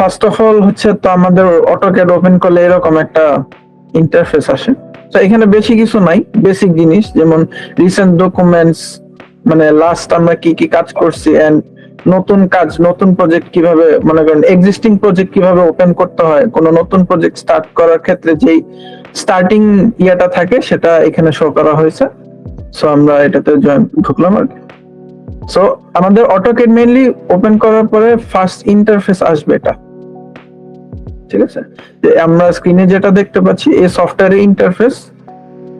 First of all হচ্ছে তো আমাদের অটোক্যাড ওপেন করলে এরকম একটা ইন্টারফেস আসে। তো এখানে বেশি কিছু নাই, বেসিক জিনিস যেমন রিসেন্ট ডকুমেন্টস, মানে লাস্ট আমরা কি কি কাজ করছি, এন্ড নতুন কাজ, নতুন প্রজেক্ট কিভাবে, মনে করেন এক্সিস্টিং প্রজেক্ট কিভাবে ওপেন করতে হয়, কোনো নতুন প্রজেক্ট স্টার্ট করার ক্ষেত্রে যেই স্টার্টিং ইয়েটা থাকে সেটা এখানে শো করা হয়েছে। সো আমরা এটাতে ঢুকলাম আর কি। সো আমাদের অটোক্যাড মেইনলি ওপেন করার পরে ফার্স্ট ইন্টারফেস আসবে এটা, ঠিক আছে? যে আমরা স্ক্রিনে যেটা দেখতে পাচ্ছি এই সফটওয়্যারের ইন্টারফেস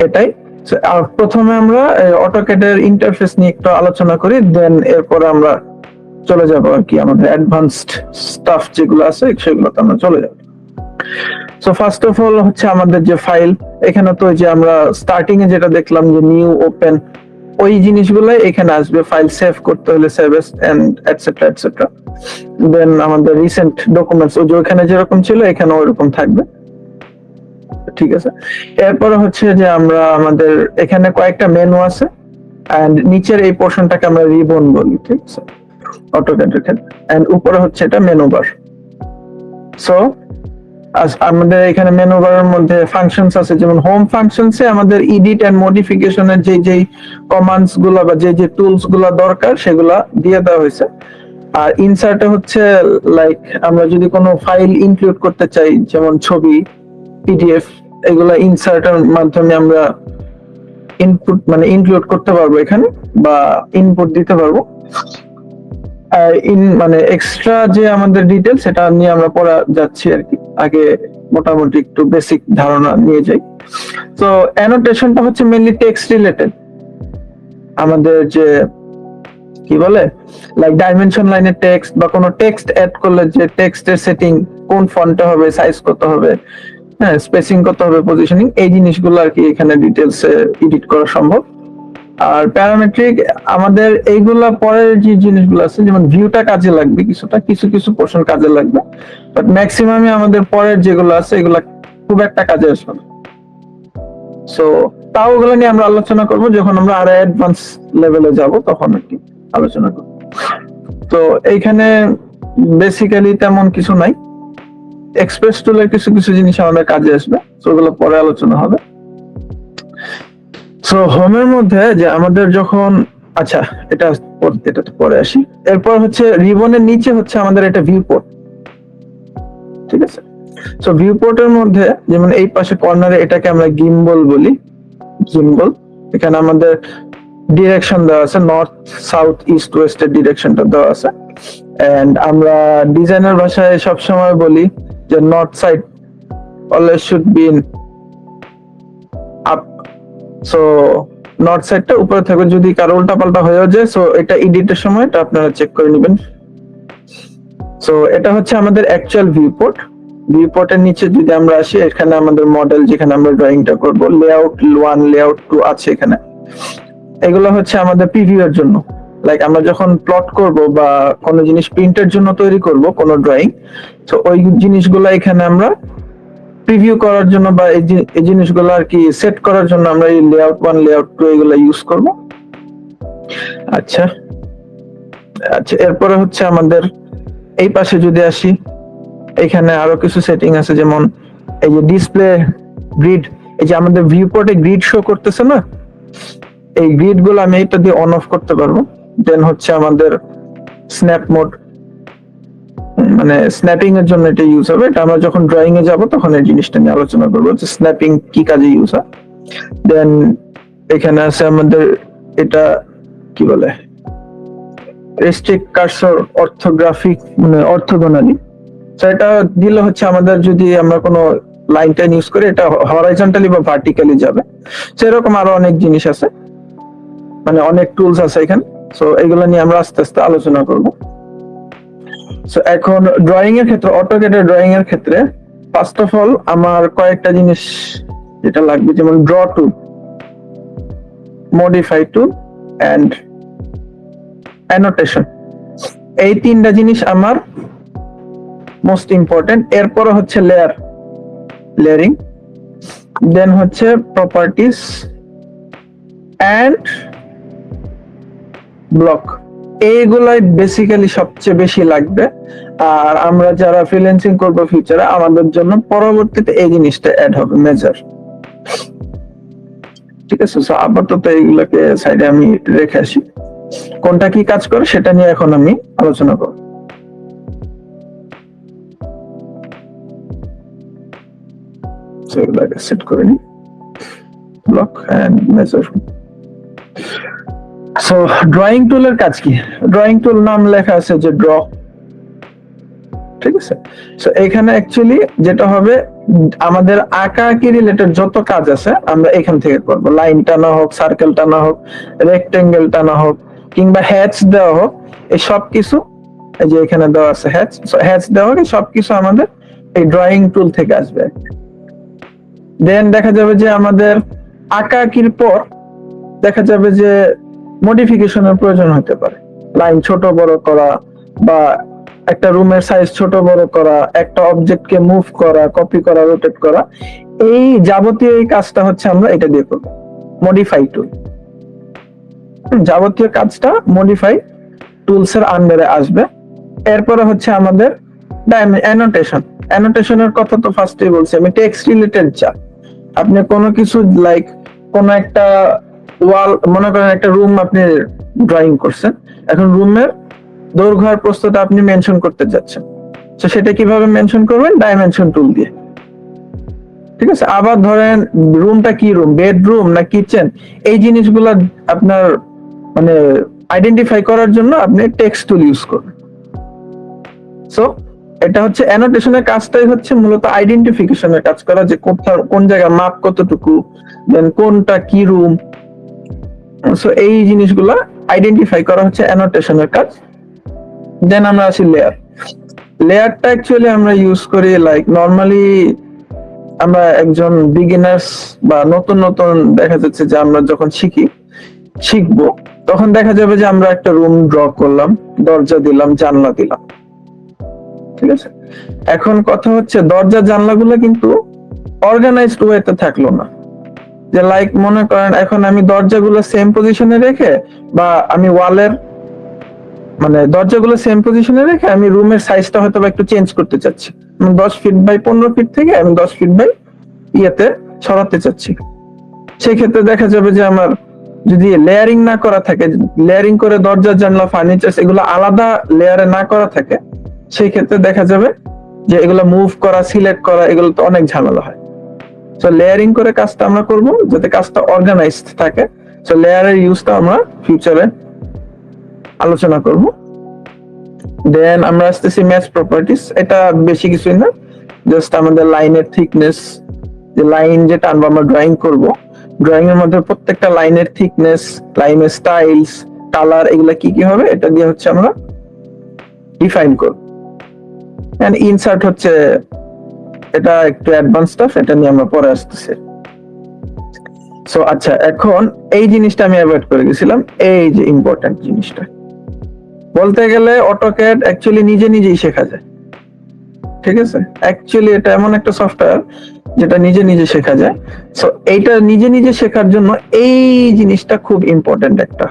এটাই। আর প্রথমে আমরা অটোক্যাডের ইন্টারফেস নিয়ে একটু আলোচনা করি, দেন এরপরে আমরা চলে যাব আর কি আমাদের অ্যাডভান্সড স্টাফ যেগুলো আছে সেগুলোতে আমরা চলে যাব। সো ফার্স্ট অফ অল হচ্ছে আমাদের যে ফাইল, এখানে তো যে আমরা স্টার্টিং এ যেটা দেখলাম যে নিউ ওপেন, ওই জিনিসগুলাই এখানে আসবে। ফাইল সেভ করতে হলে save as and etcetera etcetera. Then আমাদের রিসেন্ট ডকুমেন্টস ওই যে ওখানে যেরকম ছিল এখানে ওইরকম থাকবে, ঠিক আছে? এরপরে হচ্ছে যে আমরা আমাদের এখানে কয়েকটা মেনু আছে, এন্ড নিচের এই পোর্শনটাকে আমরা রিবন বলি, ঠিক আছে, অটোক্যাডের ক্ষেত্রে। এন্ড উপরে হচ্ছে এটা মেনু বার। সো আমাদের এখানে মেনু বারের মধ্যে ফাংশনস আছে, যেমন হোম ফাংশনসে আমাদের এডিট এন্ড মডিফিকেশনের যে কমান্ডস গুলা বা যে টুলস গুলা দরকার সেগুলা দিয়ে দেওয়া হয়েছে। আর ইনসার্টে হচ্ছে লাইক আমরা যদি কোনো ফাইল ইনক্লুড করতে চাই, যেমন ছবি, পিডিএফ, এগুলা ইনসার্টের মাধ্যমে আমরা ইনপুট মানে ইনক্লুড করতে পারবো এখানে, বা ইনপুট দিতে পারবো। মানে এক্সট্রা যে আমাদের ডিটেলস সেটা নিয়ে আমরা পড়া যাচ্ছি আর কি, আগে মোটামুটি একটু বেসিক ধারণা নিয়ে যাই। তো অ্যানোটেশনটা হচ্ছে মেইনলি টেক্সট রিলেটেড। আমাদের যে কি বলে লাইক ডাইমেনশন লাইনের টেক্সট বা কোনো টেক্সট অ্যাড করলে যে টেক্সটের সেটিং, কোন ফন্টে হবে, সাইজ কত হবে, হ্যাঁ স্পেসিং কত হবে, পজিশনিং, এই জিনিসগুলো আর কি এখানে ডিটেলসে এডিট করা সম্ভব। আর প্যারামেট্রিক আমাদের এইগুলা পরের যে জিনিসগুলো আছে, যেমন ভিউটা কাজে লাগবে কিছুটা, কিছু কিছু পোর্শন কাজে লাগবে, বাট ম্যাক্সিমামই আমাদের পরের যেগুলো আছে এগুলা খুব একটা কাজে আসবে না। সো তাও ওগুলো নিয়ে আমরা আলোচনা করব যখন আমরা আরো অ্যাডভান্স লেভেলে যাব, তখন আর কি আলোচনা করব। তো এইখানে বেসিক্যালি তেমন কিছু নাই, এক্সপ্রেস টুলের কিছু কিছু জিনিস আমাদের কাজে আসবে, তো ওগুলো পরে আলোচনা হবে। সো হোমের মধ্যে যে আমাদের যখন, আচ্ছা এটা তো পরে আসি। এরপর হচ্ছে রিবনের নিচে হচ্ছে আমাদের একটা ভিউ পোর্ট, ঠিক আছে? সো ভিউ পোর্টের মধ্যে যেমন এই পাশে কর্নারে এটাকে আমরা গিম্বল বলি, গিম্বল। এখানে আমাদের ডিরেকশন দেওয়া আছে, নর্থ সাউথ ইস্ট ওয়েস্ট এর ডিরেকশনটা দেওয়া আছে। এন্ড আমরা ডিজাইনার ভাষায় সবসময় বলি যে north side always should be in up. So north সাইডটা উপরে থাকবে, যদি কারো উল্টা পাল্টা হয়ে যায় সো এটা এডিটের সময় এটা আপনারা চেক করে নেবেন। সো এটা হচ্ছে আমাদের অ্যাকচুয়াল ভিউপোর্ট। ভিউপোর্টের নিচে যদি আমরা আসি, এখানে আমাদের মডেল যেখানে আমরা ড্রয়িংটা করব, লেআউট 1 লেআউট 2 আছে এখানে। এগুলো হচ্ছে আমাদের প্রিভিউ এর জন্য, লাইক আমরা যখন প্লট করব বা কোনো জিনিস প্রিন্টের জন্য তৈরি করব কোনো ড্রয়িং, তো ওই জিনিসগুলো এখানে আমরা প্রিভিউ করার জন্য বা এই জিনিসগুলো আর কি সেট করার জন্য আমরা এই লেআউট 1 লেআউট 2 এগুলো ইউজ করব। আচ্ছা আচ্ছা, এরপরে হচ্ছে আমাদের এই পাশে যদি আসি, এখানে আরো কিছু সেটিং আছে, যেমন এই যে ডিসপ্লে গ্রিড, এই যে আমাদের ভিউপোর্টে গ্রিড শো করতেছে না, এই গ্রিড গুলো আমি এটা দিয়ে অন অফ করতে পারবো। দেন হচ্ছে আমাদের স্ন্যাপ মোড, মানে স্ন্যাপিং এর জন্য এটা ইউজ হবে। এটা আমরা যখন ড্রয়িং এ যাব তখন এই জিনিসটা নিয়ে আলোচনা করবো যে স্ন্যাপিং কি কাজে ইউজ হয়। দেন এখানে আছে আমাদের এটা কি বলে রেস্ট্রিক্ট কার্সর অর্থোগ্রাফিক, মানে অর্থোগোনালি। তো এটা দিলে হচ্ছে আমাদের যদি আমরা কোনো লাইনটা ইউজ করি এটা হরাইজন্টালি বা ভার্টিক্যালি যাবে। সেরকম আরো অনেক জিনিস আছে, মানে অনেক টুলস আছে এখানে। সো এগুলো নিয়ে আমরা আস্তে আস্তে আলোচনা করব। সো এখন ড্রয়িং এর ক্ষেত্রে, অটোক্যাডের ড্রয়িং এর ক্ষেত্রে ফার্স্ট অফ অল আমার কয়েকটা জিনিস যেটা লাগবে, যেমন draw tool, modify tool and annotation. এই তিনটা জিনিস আমার মোস্ট ইম্পর্টেন্ট। এরপর হচ্ছে লেয়ারিং, দেন হচ্ছে প্রপার্টিস এন্ড ব্লক। এইগুলাই বেসিক্যালি সবচেয়ে বেশি লাগবে। আর আমরা যারা ফ্রিল্যান্সিং করবো ফিউচারে, আমাদের জন্য পরবর্তীতে এই জিনিসটা অ্যাড হবে মেজর। ঠিক আছে, সো আপাতত এইগুলোকে সাইডে আমি রেখে আসি। কোনটা কি কাজ করে সেটা নিয়ে এখন আমি আলোচনা করব। এগুলাকে সেট করে নিই, block and measure. So drawing টুলের কাজ কি? ড্রয়িং টুল নাম লেখা আছে যে ড্র। ঠিক আছে, সো এখানে অ্যাকচুয়ালি যেটা হবে, আমাদের আঁকা আঁকি রিলেটেড যত কাজ আছে আমরা এখান থেকে করব। লাইন টানা হোক, সার্কেল টানা হোক, রেক্টেঙ্গেল টানা হোক, কিংবা হ্যাচ দেওয়া হোক, এই সব কিছু, এই যে এখানে দেওয়া আছে হ্যাচ, সো হ্যাচ দেওয়া হোক, সবকিছু আমাদের এই ড্রয়িং টুল থেকে আসবে। দেন দেখা যাবে যে আমাদের আঁকা আঁকির পর দেখা যাবে যে মডিফিকেশনের প্রয়োজন হতে পারে। লাইন ছোট বড় করা, বা একটা রুমের সাইজ ছোট বড় করা, একটা অবজেক্টকে মুভ করা, কপি করা, রোটেট করা, এই যাবতীয় এই কাজটা হচ্ছে আমরা এটা দিয়ে করব, মডিফাই টুল। যাবতীয় কাজটা মডিফাই টুলস এর আন্ডারে আসবে। এরপরে হচ্ছে আমাদের অ্যানোটেশন। অ্যানোটেশনের কথা তো ফার্স্টেই বলছি আমি, টেক্সট রিলেটেড যা, আপনি কোনো কিছু লাইক কোন একটা ওয়াল, মনে করেন একটা রুম আপনি ড্রয়িং করছেন, এখন রুমের দৈর্ঘ্য আর প্রস্থটা আপনি মেনশন করতে যাচ্ছেন, তো সেটা কিভাবে মেনশন করবেন? ডাইমেনশন টুল দিয়ে। ঠিক আছে, আবার ধরেন রুমটা কি রুম, বেডরুম না কিচেন, এই জিনিসগুলো আপনার মানে আইডেন্টিফাই করার জন্য আপনি টেক্সট টুল ইউজ করবেন। সো এটা হচ্ছে অ্যানোটেশনের কাজটাই হচ্ছে মূলত আইডেন্টিফিকেশনের কাজ করা, যে কোথাও কোন জায়গায় মাপ কতটুকু, দেন কোনটা কি রুম, সো এই জিনিসগুলা আইডেন্টিফাই করা হচ্ছে অ্যানোটেশনের কাজ। দেন আমরা আসি লেয়ার। লেয়ারটা অ্যাকচুয়ালি আমরা ইউজ করি লাইক নরমালি আমরা একজন বিগিনার্স বা নতুন নতুন দেখা যাচ্ছে যে আমরা যখন শিখবো, তখন দেখা যাবে যে আমরা একটা রুম ড্র করলাম, দরজা দিলাম, জানলা দিলাম। ঠিক আছে, এখন কথা হচ্ছে দরজা জানলাগুলো কিন্তু অর্গানাইজড ওয়েতে থাকলো না। যে লাইক মনে করেন এখন আমি দরজাগুলো সেম পজিশনে রেখে, বা আমি ওয়ালের মানে দরজাগুলো সেম পজিশনে রেখে আমি রুমের সাইজটা হয়তো একটু চেঞ্জ করতে চাচ্ছি, 10 ফিট বাই 15 ফিট থেকে আমি 10 ফিট বাই ইয়েতে সরাতে চাচ্ছি। সেই ক্ষেত্রে দেখা যাবে যে আমার যদি লেয়ারিং না করা থাকে, লেয়ারিং করে দরজা জানলা ফার্নিচার এগুলো আলাদা লেয়ারে না করা থাকে, সেই ক্ষেত্রে দেখা যাবে যে এগুলো মুভ করা, সিলেক্ট করা, এগুলো তো অনেক ঝামেলা হয়। সো লেয়ারিং করে কাজটা আমরা করব যাতে কাজটা অর্গানাইজড থাকে। সো লেয়ারের ইউজটা আমরা ফিউচারে আলোচনা করব। দেন আমরা আসতেছি ম্যাচ প্রপার্টিজ। এটা বেশি কিছুই না, জাস্ট আমাদের লাইনের থিকনেস, যে লাইন যে টানবো আমরা ড্রয়িং করব, ড্রয়িং এর মধ্যে প্রত্যেকটা লাইনের থিকনেস, লাইনের স্টাইলস, কালার, এগুলা কি কি হবে এটা দিয়ে হচ্ছে আমরা ডিফাইন করব। এন্ড ইনসার্ট হচ্ছে, এটা একটু অ্যাডভান্স স্টাফ, এটা নিয়ে আমরা পরে আসতেছি। সো আচ্ছা, এখন এই জিনিসটা আমি অ্যাভয়েড করে গেছিলাম, এই যে ইম্পর্টেন্ট জিনিসটা। বলতে গেলে অটোক্যাড অ্যাকচুয়ালি নিজে নিজেই শেখা যায়। ঠিক আছে, অ্যাকচুয়ালি এটা এমন একটা সফটওয়্যার যেটা নিজে নিজে শেখা যায়। সো এইটা নিজে নিজে শেখার জন্য এই জিনিসটা খুব ইম্পর্টেন্ট একটা।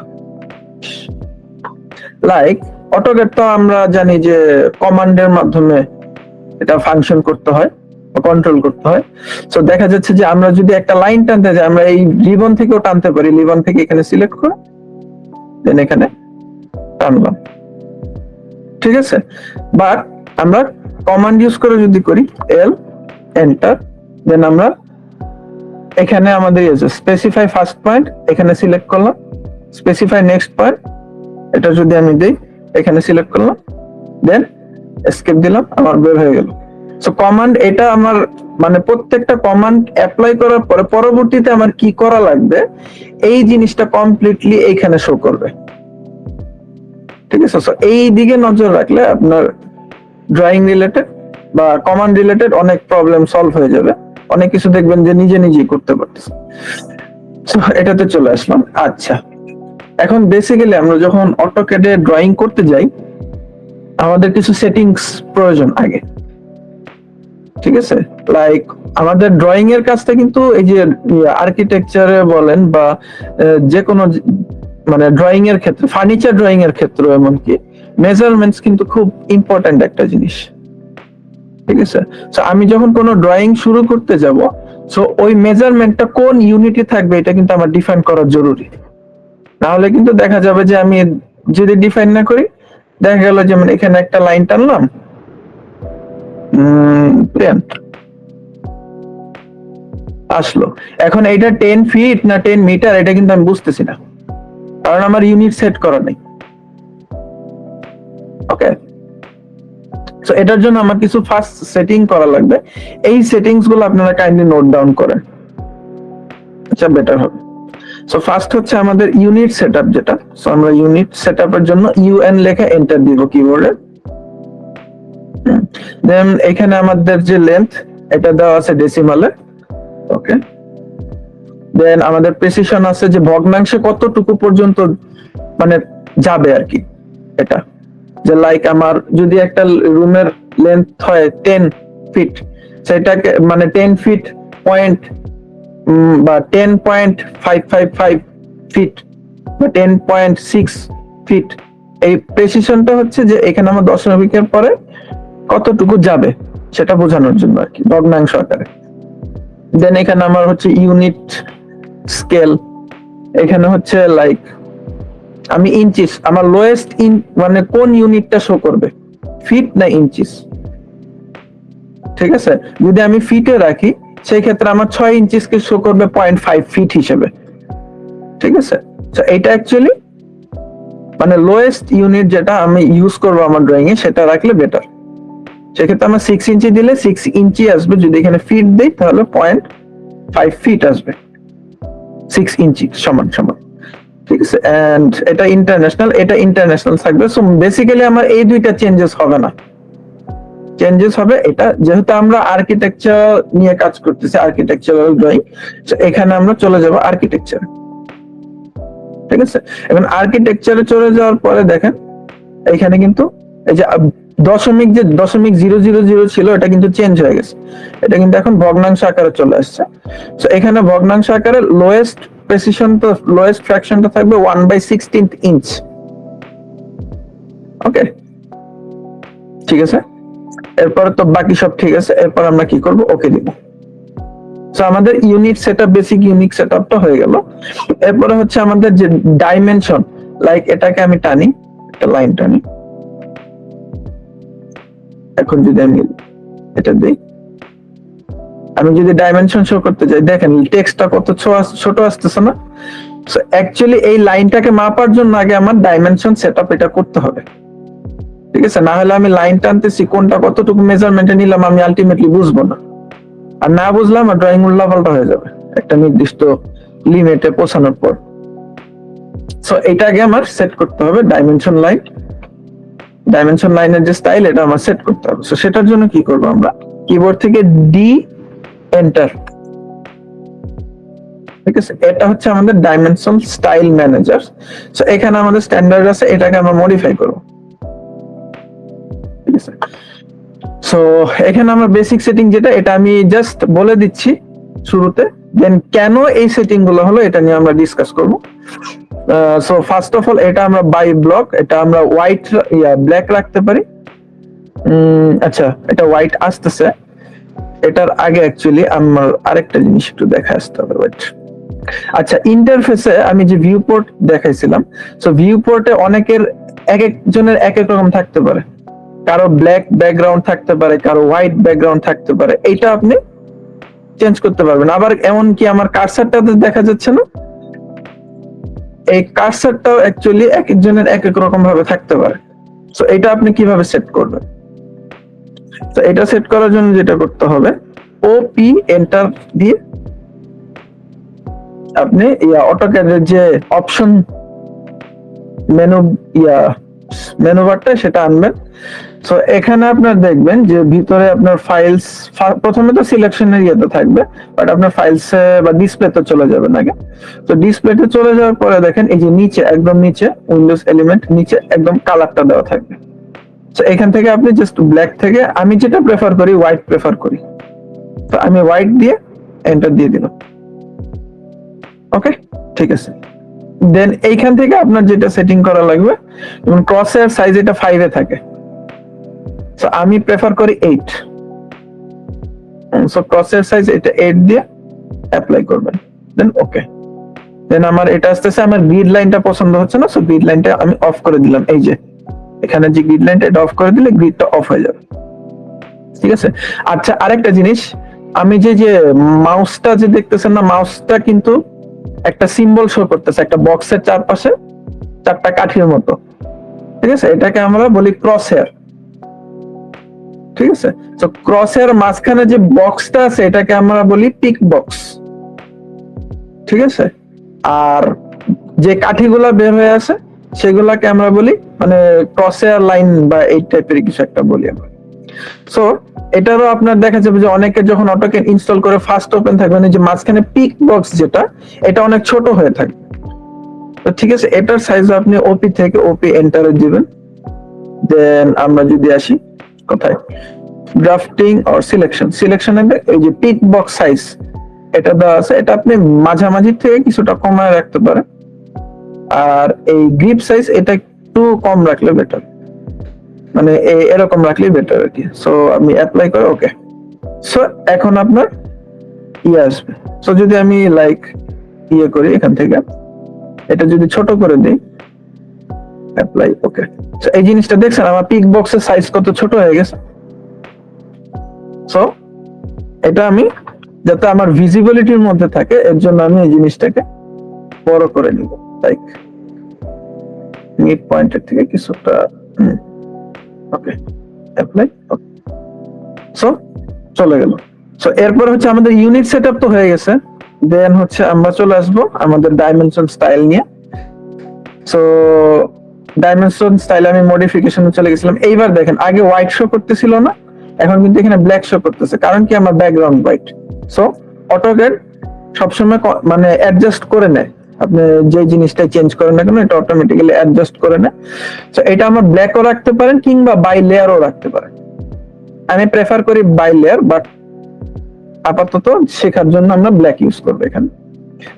লাইক অটোক্যাড তো আমরা জানি যে কমান্ডের মাধ্যমে এটা ফাংশন করতে হয়, কন্ট্রোল করতে হয়। সো দেখা যাচ্ছে যে আমরা যদি একটা লাইন টানতে যাই, আমরা এই রিবন থেকেও টানতে পারি, রিবন থেকে এখানে সিলেক্ট করে দেন এখানে টানলাম। ঠিক আছে, বাট আমরা কমান্ড ইউজ করে যদি করি, এল এন্টার, দেন আমরা এখানে আমাদের স্পেসিফাই ফার্স্ট পয়েন্ট, এখানে সিলেক্ট করলাম, স্পেসিফাই নেক্সট পয়েন্ট, এটা যদি আমি দেই, এখানে সিলেক্ট করলাম, দেন এসকেপ দিলাম, আমার বের হয়ে গেল। সো কমান্ড, এটা আমার মানে প্রত্যেকটা কমান্ড অ্যাপ্লাই করার পরে পরবর্তীতে আমার কি করা লাগবে এই জিনিসটা কমপ্লিটলি এইখানে শো করবে। ঠিক আছে, সো এই দিকে নজর রাখলে আপনার ড্রয়িং রিলেটেড বা কমান্ড রিলেটেড অনেক প্রবলেম সলভ হয়ে যাবে। অনেক কিছু দেখবেন যে নিজে নিজেই করতে পারতেছে। সো এটাতে চলে আসলাম। আচ্ছা, এখন বেসিক্যালি আমরা যখন অটোক্যাডে ড্রয়িং করতে যাই, আমাদের কিছু সেটিংস প্রয়োজন আগে। ঠিক আছে, লাইক আমাদের ড্রয়িং এর কাজটা কিন্তু এই যে আর্কিটেকচারে বলেন বা যে কোনো মানে ড্রয়িং এর ক্ষেত্রে, ফার্নিচার ড্রয়িং এর ক্ষেত্রে এমনকি মেজারমেন্টস কিন্তু খুব ইম্পর্ট্যান্ট একটা জিনিস। ঠিক আছে, তো আমি যখন কোনো ড্রয়িং শুরু করতে যাব, সো ওই মেজারমেন্টটা কোন ইউনিটে থাকবে এটা কিন্তু আমার ডিফাইন করা জরুরি। না হলে কিন্তু দেখা যাবে যে আমি যদি ডিফাইন না করি, দেখা গেল যেমন এখানে একটা লাইন টানলাম 10 আসলো, এখন এটা 10 ফিট না 10 মিটার এটা কিন্তু আমি বুঝতেছি না, কারণ আমার ইউনিট সেট করা নেই। ওকে, সো এটার জন্য আমার কিছু ফার্স্ট সেটিং করা লাগবে। এই সেটিংস গুলো আপনারা কাইন্ডলি নোট ডাউন করেন, আচ্ছা বেটার হবে। সো ফার্স্ট হচ্ছে আমাদের ইউনিট সেটআপ যেটা, সো আমরা ইউনিট সেটআপের জন্য ইউএন লেখা এন্টার দিব কিবোর্ডে। দেন এখানে আমাদের যে লেন্থ এটা দেওয়া আছে ডেসিমালে। ওকে, দেন আমাদের প্রেসিশন আছে যে ভগ্নাংশে কতটুকু পর্যন্ত মানে যাবে আর কি, এটা যে লাইক আমার যদি একটা রুমের লেন্থ হয় 10 ফিট, সেটাকে মানে 10 ফিট পয়েন্ট বা 10.555 ফিট বা 10.6 ফিট, এই প্রেসিশনটা হচ্ছে যে এখানে আমার দশমিকের পরে কতটুকু যাবে সেটা বোঝানোর জন্য আর কি, ভগ্নাংশ আকারে। দেন এখানে আমার হচ্ছে ইউনিট স্কেল, এখানে হচ্ছে লাইক আমি ইঞ্চিস, আমার লোয়েস্ট মানে কোন ইউনিটটা শো করবে, ফিট না ইঞ্চিস। ঠিক আছে, যদি আমি ফিটে রাখি সেই ক্ষেত্রে আমার 6 ইঞ্চিস কে শো করবে 0.5 ফিট হিসেবে। ঠিক আছে, তো এটা অ্যাকচুয়ালি মানে লোয়েস্ট ইউনিট যেটা আমি ইউজ করবো আমার ড্রয়িং এ সেটা রাখলে বেটার। সেক্ষেত্রে আমার 6 ইঞ্চি দিলে 6 ইঞ্চি আসবে, যদি এখানে ফিট দিই তাহলে 0.5 ফিট আসবে, 6 ইঞ্চি সমান সমান। ঠিক আছে, এন্ড এটা ইন্টারন্যাশনাল থাকবে। সো বেসিক্যালি আমার এই দুইটা চেঞ্জেস হবে না, চেঞ্জেস হবে এটা যেহেতু আমরা আর্কিটেকচার নিয়ে কাজ করতেছি, আর্কিটেকচারাল ড্রয়িং, এখানে আমরা চলে যাব আর্কিটেকচার। ঠিক আছে, এখন আর্কিটেকচারে চলে যাওয়ার পরে দেখেন এখানে কিন্তু এই যে দশমিক যে 0.000 ছিল এটা কিন্তু চেঞ্জ হয়ে গেছে, এটা কিন্তু এখন ভগ্নাংশ আকারে চলে আসছে। তো এখানে ভগ্নাংশ আকারে লোয়েস্ট প্রেসিশন তো লোয়েস্ট ফ্র্যাকশনটা থাকবে 1/16 ইঞ্চ। ওকে, ঠিক আছে, এরপর তো বাকি সব ঠিক আছে, এরপর আমরা কি করব, ওকে দিব। সো আমাদের ইউনিট সেটআপ, বেসিক ইউনিট সেটআপটা হয়ে গেল। এরপরে হচ্ছে আমাদের যে ডাইমেনশন, লাইক এটাকে আমি টানি, একটা লাইন টানি, এখন যদি আমি এটা দিই, আমি যদি ডাইমেনশন শো করতে যাই দেখেন টেক্সটটা কত ছোট আসতেছে না। সো অ্যাকচুয়ালি এই লাইনটাকে মাপার জন্য আগে আমার ডাইমেনশন সেটআপ এটা করতে হবে। ঠিক আছে, না হলে আমি লাইন টানতেছি কোনটা কতটুকু মেজারমেন্টে নিলাম আমি আলটিমেটলি বুঝবো না, আর না বুঝলাম আর ড্রয়িং উল্টাপাল্টা হয়ে যাবে একটা নির্দিষ্ট লিমিটে পৌঁছানোর পর। সো এটা আগে আমার সেট করতে হবে ডাইমেনশন লাইন, ডাইমেনশন লাইনের যে স্টাইল এটা আমার সেট করতে হবে। সো সেটার জন্য কি করব, আমরা কিবোর্ড থেকে ডি এন্টার। ঠিক আছে, এটা হচ্ছে আমাদের ডাইমেনশন স্টাইল ম্যানেজার। সো এখানে আমাদের স্ট্যান্ডার্ড আছে, এটাকে আমরা মডিফাই করব। ঠিক আছে, সো এখানে আমরা বেসিক সেটিং যেটা এটা আমি জাস্ট বলে দিচ্ছি শুরুতে, দেন কেন এই সেটিং গুলো হলো এটা নিয়ে আমরা ডিসকাস করব। সো ফার্স্ট অফ অল এটা আমরা বাই ব্লক, এটা আমরা হোয়াইট ব্ল্যাক রাখতে পারি। আচ্ছা, এটা হোয়াইট আসতেছে, এটার আগে অ্যাকচুয়ালি আমার আরেকটা জিনিস একটু দেখা আসতে হবে, ওয়েট। আচ্ছা, ইন্টারফেসে আমি যে ভিউ পোর্ট দেখাইছিলাম, সো ভিউ পোর্টে অনেকের এক একজনের এক এক রকম থাকতে পারে, কারো ব্ল্যাক ব্যাকগ্রাউন্ড থাকতে পারে, কারো হোয়াইট ব্যাকগ্রাউন্ড থাকতে পারে, এইটা আপনি চেঞ্জ করতে পারবেন। আবার এমন কি আমার কার্সারটাতে দেখা যাচ্ছে না, এই কার্সারটাও অ্যাকচুয়ালি এক একজনের এক এক রকম ভাবে থাকতে পারে। সো এটা আপনি কিভাবে সেট করবেন, তো এটা সেট করার জন্য যেটা করতে হবে, ওপি এন্টার দিয়ে আপনি অটোক্যাডের যে অপশন মেনু বারটা সেটা আনবেন। সো এখানে আপনার দেখবেন যে ভিতরে আপনার ফাইলস, প্রথমে তো সিলেকশনের ইয়েতে থাকবে, বাট আপনার ফাইলস বা ডিসপ্লেতে চলে যাবেন আগে। তো ডিসপ্লেতে চলে যাওয়ার পরে দেখেন এই যে নিচে একদম নিচে উইন্ডোজ এলিমেন্ট নিচে একদম কালারটা দেওয়া থাকবে। তো এখান থেকে আপনি জাস্ট ব্ল্যাক থেকে, আমি যেটা প্রেফার করি হোয়াইট প্রেফার করি, তো আমি হোয়াইট দিয়ে এন্টার দিয়ে দিলাম। ওকে, ঠিক আছে, দেন এইখান থেকে আপনার যেটা সেটিং করা লাগবে, যেমন ক্রসের সাইজ এটা 5 এ থাকে, সো আমি প্রেফার করি 8, সো ক্রসের সাইজ এটা 8 দিয়ে অ্যাপ্লাই করবেন, দেন ওকে। দেন আমার এটা আসতেছে, আমার গ্রিড লাইনটা পছন্দ হচ্ছে না, সো গ্রিড লাইনটা আমি অফ করে দিলাম। এই যে এখানে যে গ্রিড লাইনটা, এটা অফ করে দিলে গ্রিডটা অফ হয়ে যাবে, ঠিক আছে। আচ্ছা, আরেকটা জিনিস, আমি যে মাউসটা যে দেখতেছেন না, মাউসটা কিন্তু একটা সিম্বল শো করতেছে, একটা বক্সের চারপাশে 4টা কাঠির মতো, ঠিক আছে। এটাকে আমরা বলি ক্রস হেয়ার, ঠিক আছে। তো ক্রস হেয়ার মাঝখানে যে বক্সটা আছে এটাকে আমরা বলি পিক বক্স, ঠিক আছে। আর যে কাঠিগুলা বের হয়ে আসে সেগুলাকে আমরা বলি মানে ক্রস হেয়ার লাইন বা এই টাইপের কিছু একটা বলি আমরা। সো এটারও আপনার দেখা যাবে যে অনেকে যখন অটোক্যাড ইনস্টল করে ফার্স্ট ওপেন থাকবে না, যে মাঝখানে পিক বক্স যেটা, এটা অনেক ছোট হয়ে থাকে। তো ঠিক আছে, এটার সাইজ আপনি ওপি থেকে ওপি এন্টারে দিবেন। দেন আমরা যদি আসি কোথায়, ড্রাফটিং অর সিলেকশন, সিলেকশনে এই যে পিক বক্স সাইজ এটা দেওয়া আছে, এটা আপনি মাঝামাঝি থেকে কিছুটা কমায় রাখতে পারেন। আর এই গ্রিপ সাইজ এটা একটু কম রাখলে বেটার, মানে এরকম রাখলেই বেটার আর কি। সো আমি অ্যাপ্লাই করে ওকে। সো এখন আপনার আসবে। সো যদি আমি লাইক করি এখান থেকে, এটা যদি ছোট করে দিই, অ্যাপ্লাই ওকে। সো এই জিনিসটা দেখছেন আমার পিক বক্সের সাইজ কত ছোট হয়ে গেছে। সো এটা আমি যাতে আমার ভিজিবিলিটির মধ্যে থাকে এর জন্য আমি এই জিনিসটাকে বড় করে নিব, লাইক মিড পয়েন্টের থেকে কিছুটা, ওকে অ্যাপ্লাই। সো চলে গেল। সো এরপর হচ্ছে আমাদের ইউনিট সেটআপ তো হয়ে গেছে, দেন হচ্ছে আমরা চলে আসবো আমাদের ডাইমেনশন স্টাইল নিয়ে। সো ডাইমেনশন স্টাইল আমি মডিফিকেশনে চলে গেছিলাম। এইবার দেখেন, আগে হোয়াইট শো করতেছিল না, এখন কিন্তু এখানে ব্ল্যাক শো করতেছে, কারণ কি আমার ব্যাকগ্রাউন্ড হোয়াইট। সো অটোক্যাড সবসময় মানে অ্যাডজাস্ট করে নেয়, আপনি যে জিনিসটা চেঞ্জ করেন না কেন এটা অটোমেটিক্যালি অ্যাডজাস্ট করে নেয়। সো এটা আমরা ব্ল্যাকও রাখতে পারেন কিংবা বাই লেয়ারও রাখতে পারেন। আমি প্রেফার করি বাই লেয়ার, বাট আপাতত শেখার জন্য আমরা ব্ল্যাক ইউজ করবো এখানে।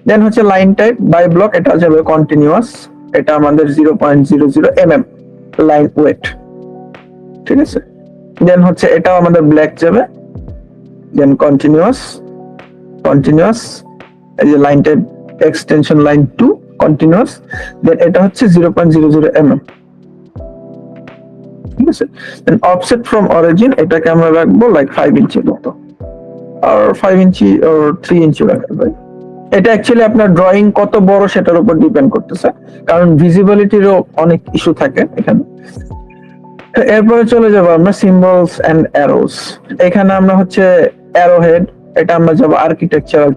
দেন হচ্ছে লাইন টাইপ বাই ব্লক, এটা যাবে কন্টিনিউয়াস, এটা আমাদের 0.00 mm লাইন ওয়েট, ঠিক আছে। দেন হচ্ছে এটাও আমাদের ব্ল্যাক যাবে, দেন কন্টিনিউয়াস, এই যে line type extension line 2 continuous, then এটা হচ্ছে 0.00 mm, ঠিক আছে। দেন অফসেট ফ্রম অরিজিন, এটাকে আমরা রাখবো লাইক 5 ইঞ্চির মতো, আর 5 ইঞ্চি আর 3 ইঞ্চি রাখতে পারি। এটা অ্যাকচুয়ালি আপনার ড্রয়িং কত বড় সেটার উপর ডিপেন্ড করতেছে, কারণ ভিজিবিলিটিরও অনেক ইস্যু থাকে এখানে। এরপরে চলে যাব আমরা সিম্বলস এন্ড অ্যারোস। এখানে আমরা হচ্ছে অ্যারো হেড, এটা আমরা যাব architectural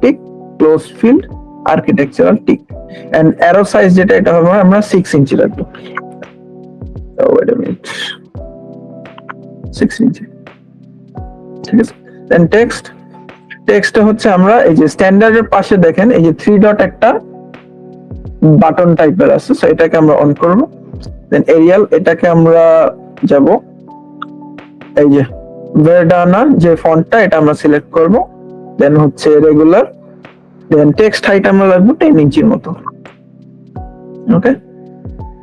tick, closed filled, architectural tick, and arrow size যেটা এটা হবে আমরা 6 ইঞ্চি রাখবো। ওয়েট আ মিনিট, 6 ইঞ্চি, ঠিক আছে। দেন টেক্সট হচ্ছে আমরা এই যে স্ট্যান্ডার্ডের পাশে দেখেন এই যে 3 ডট একটা বাটন টাইপের আছে, সো এটাকে আমরা অন করব। দেন এরিয়াল, এটাকে আমরা যাব এই যে ভেরডানা যে ফন্টটা, এটা আমরা সিলেক্ট করব। দেন হচ্ছে রেগুলার, দেন টেক্সট হাইট আমরা রাখবো 10 ইঞ্চির মতো, ওকে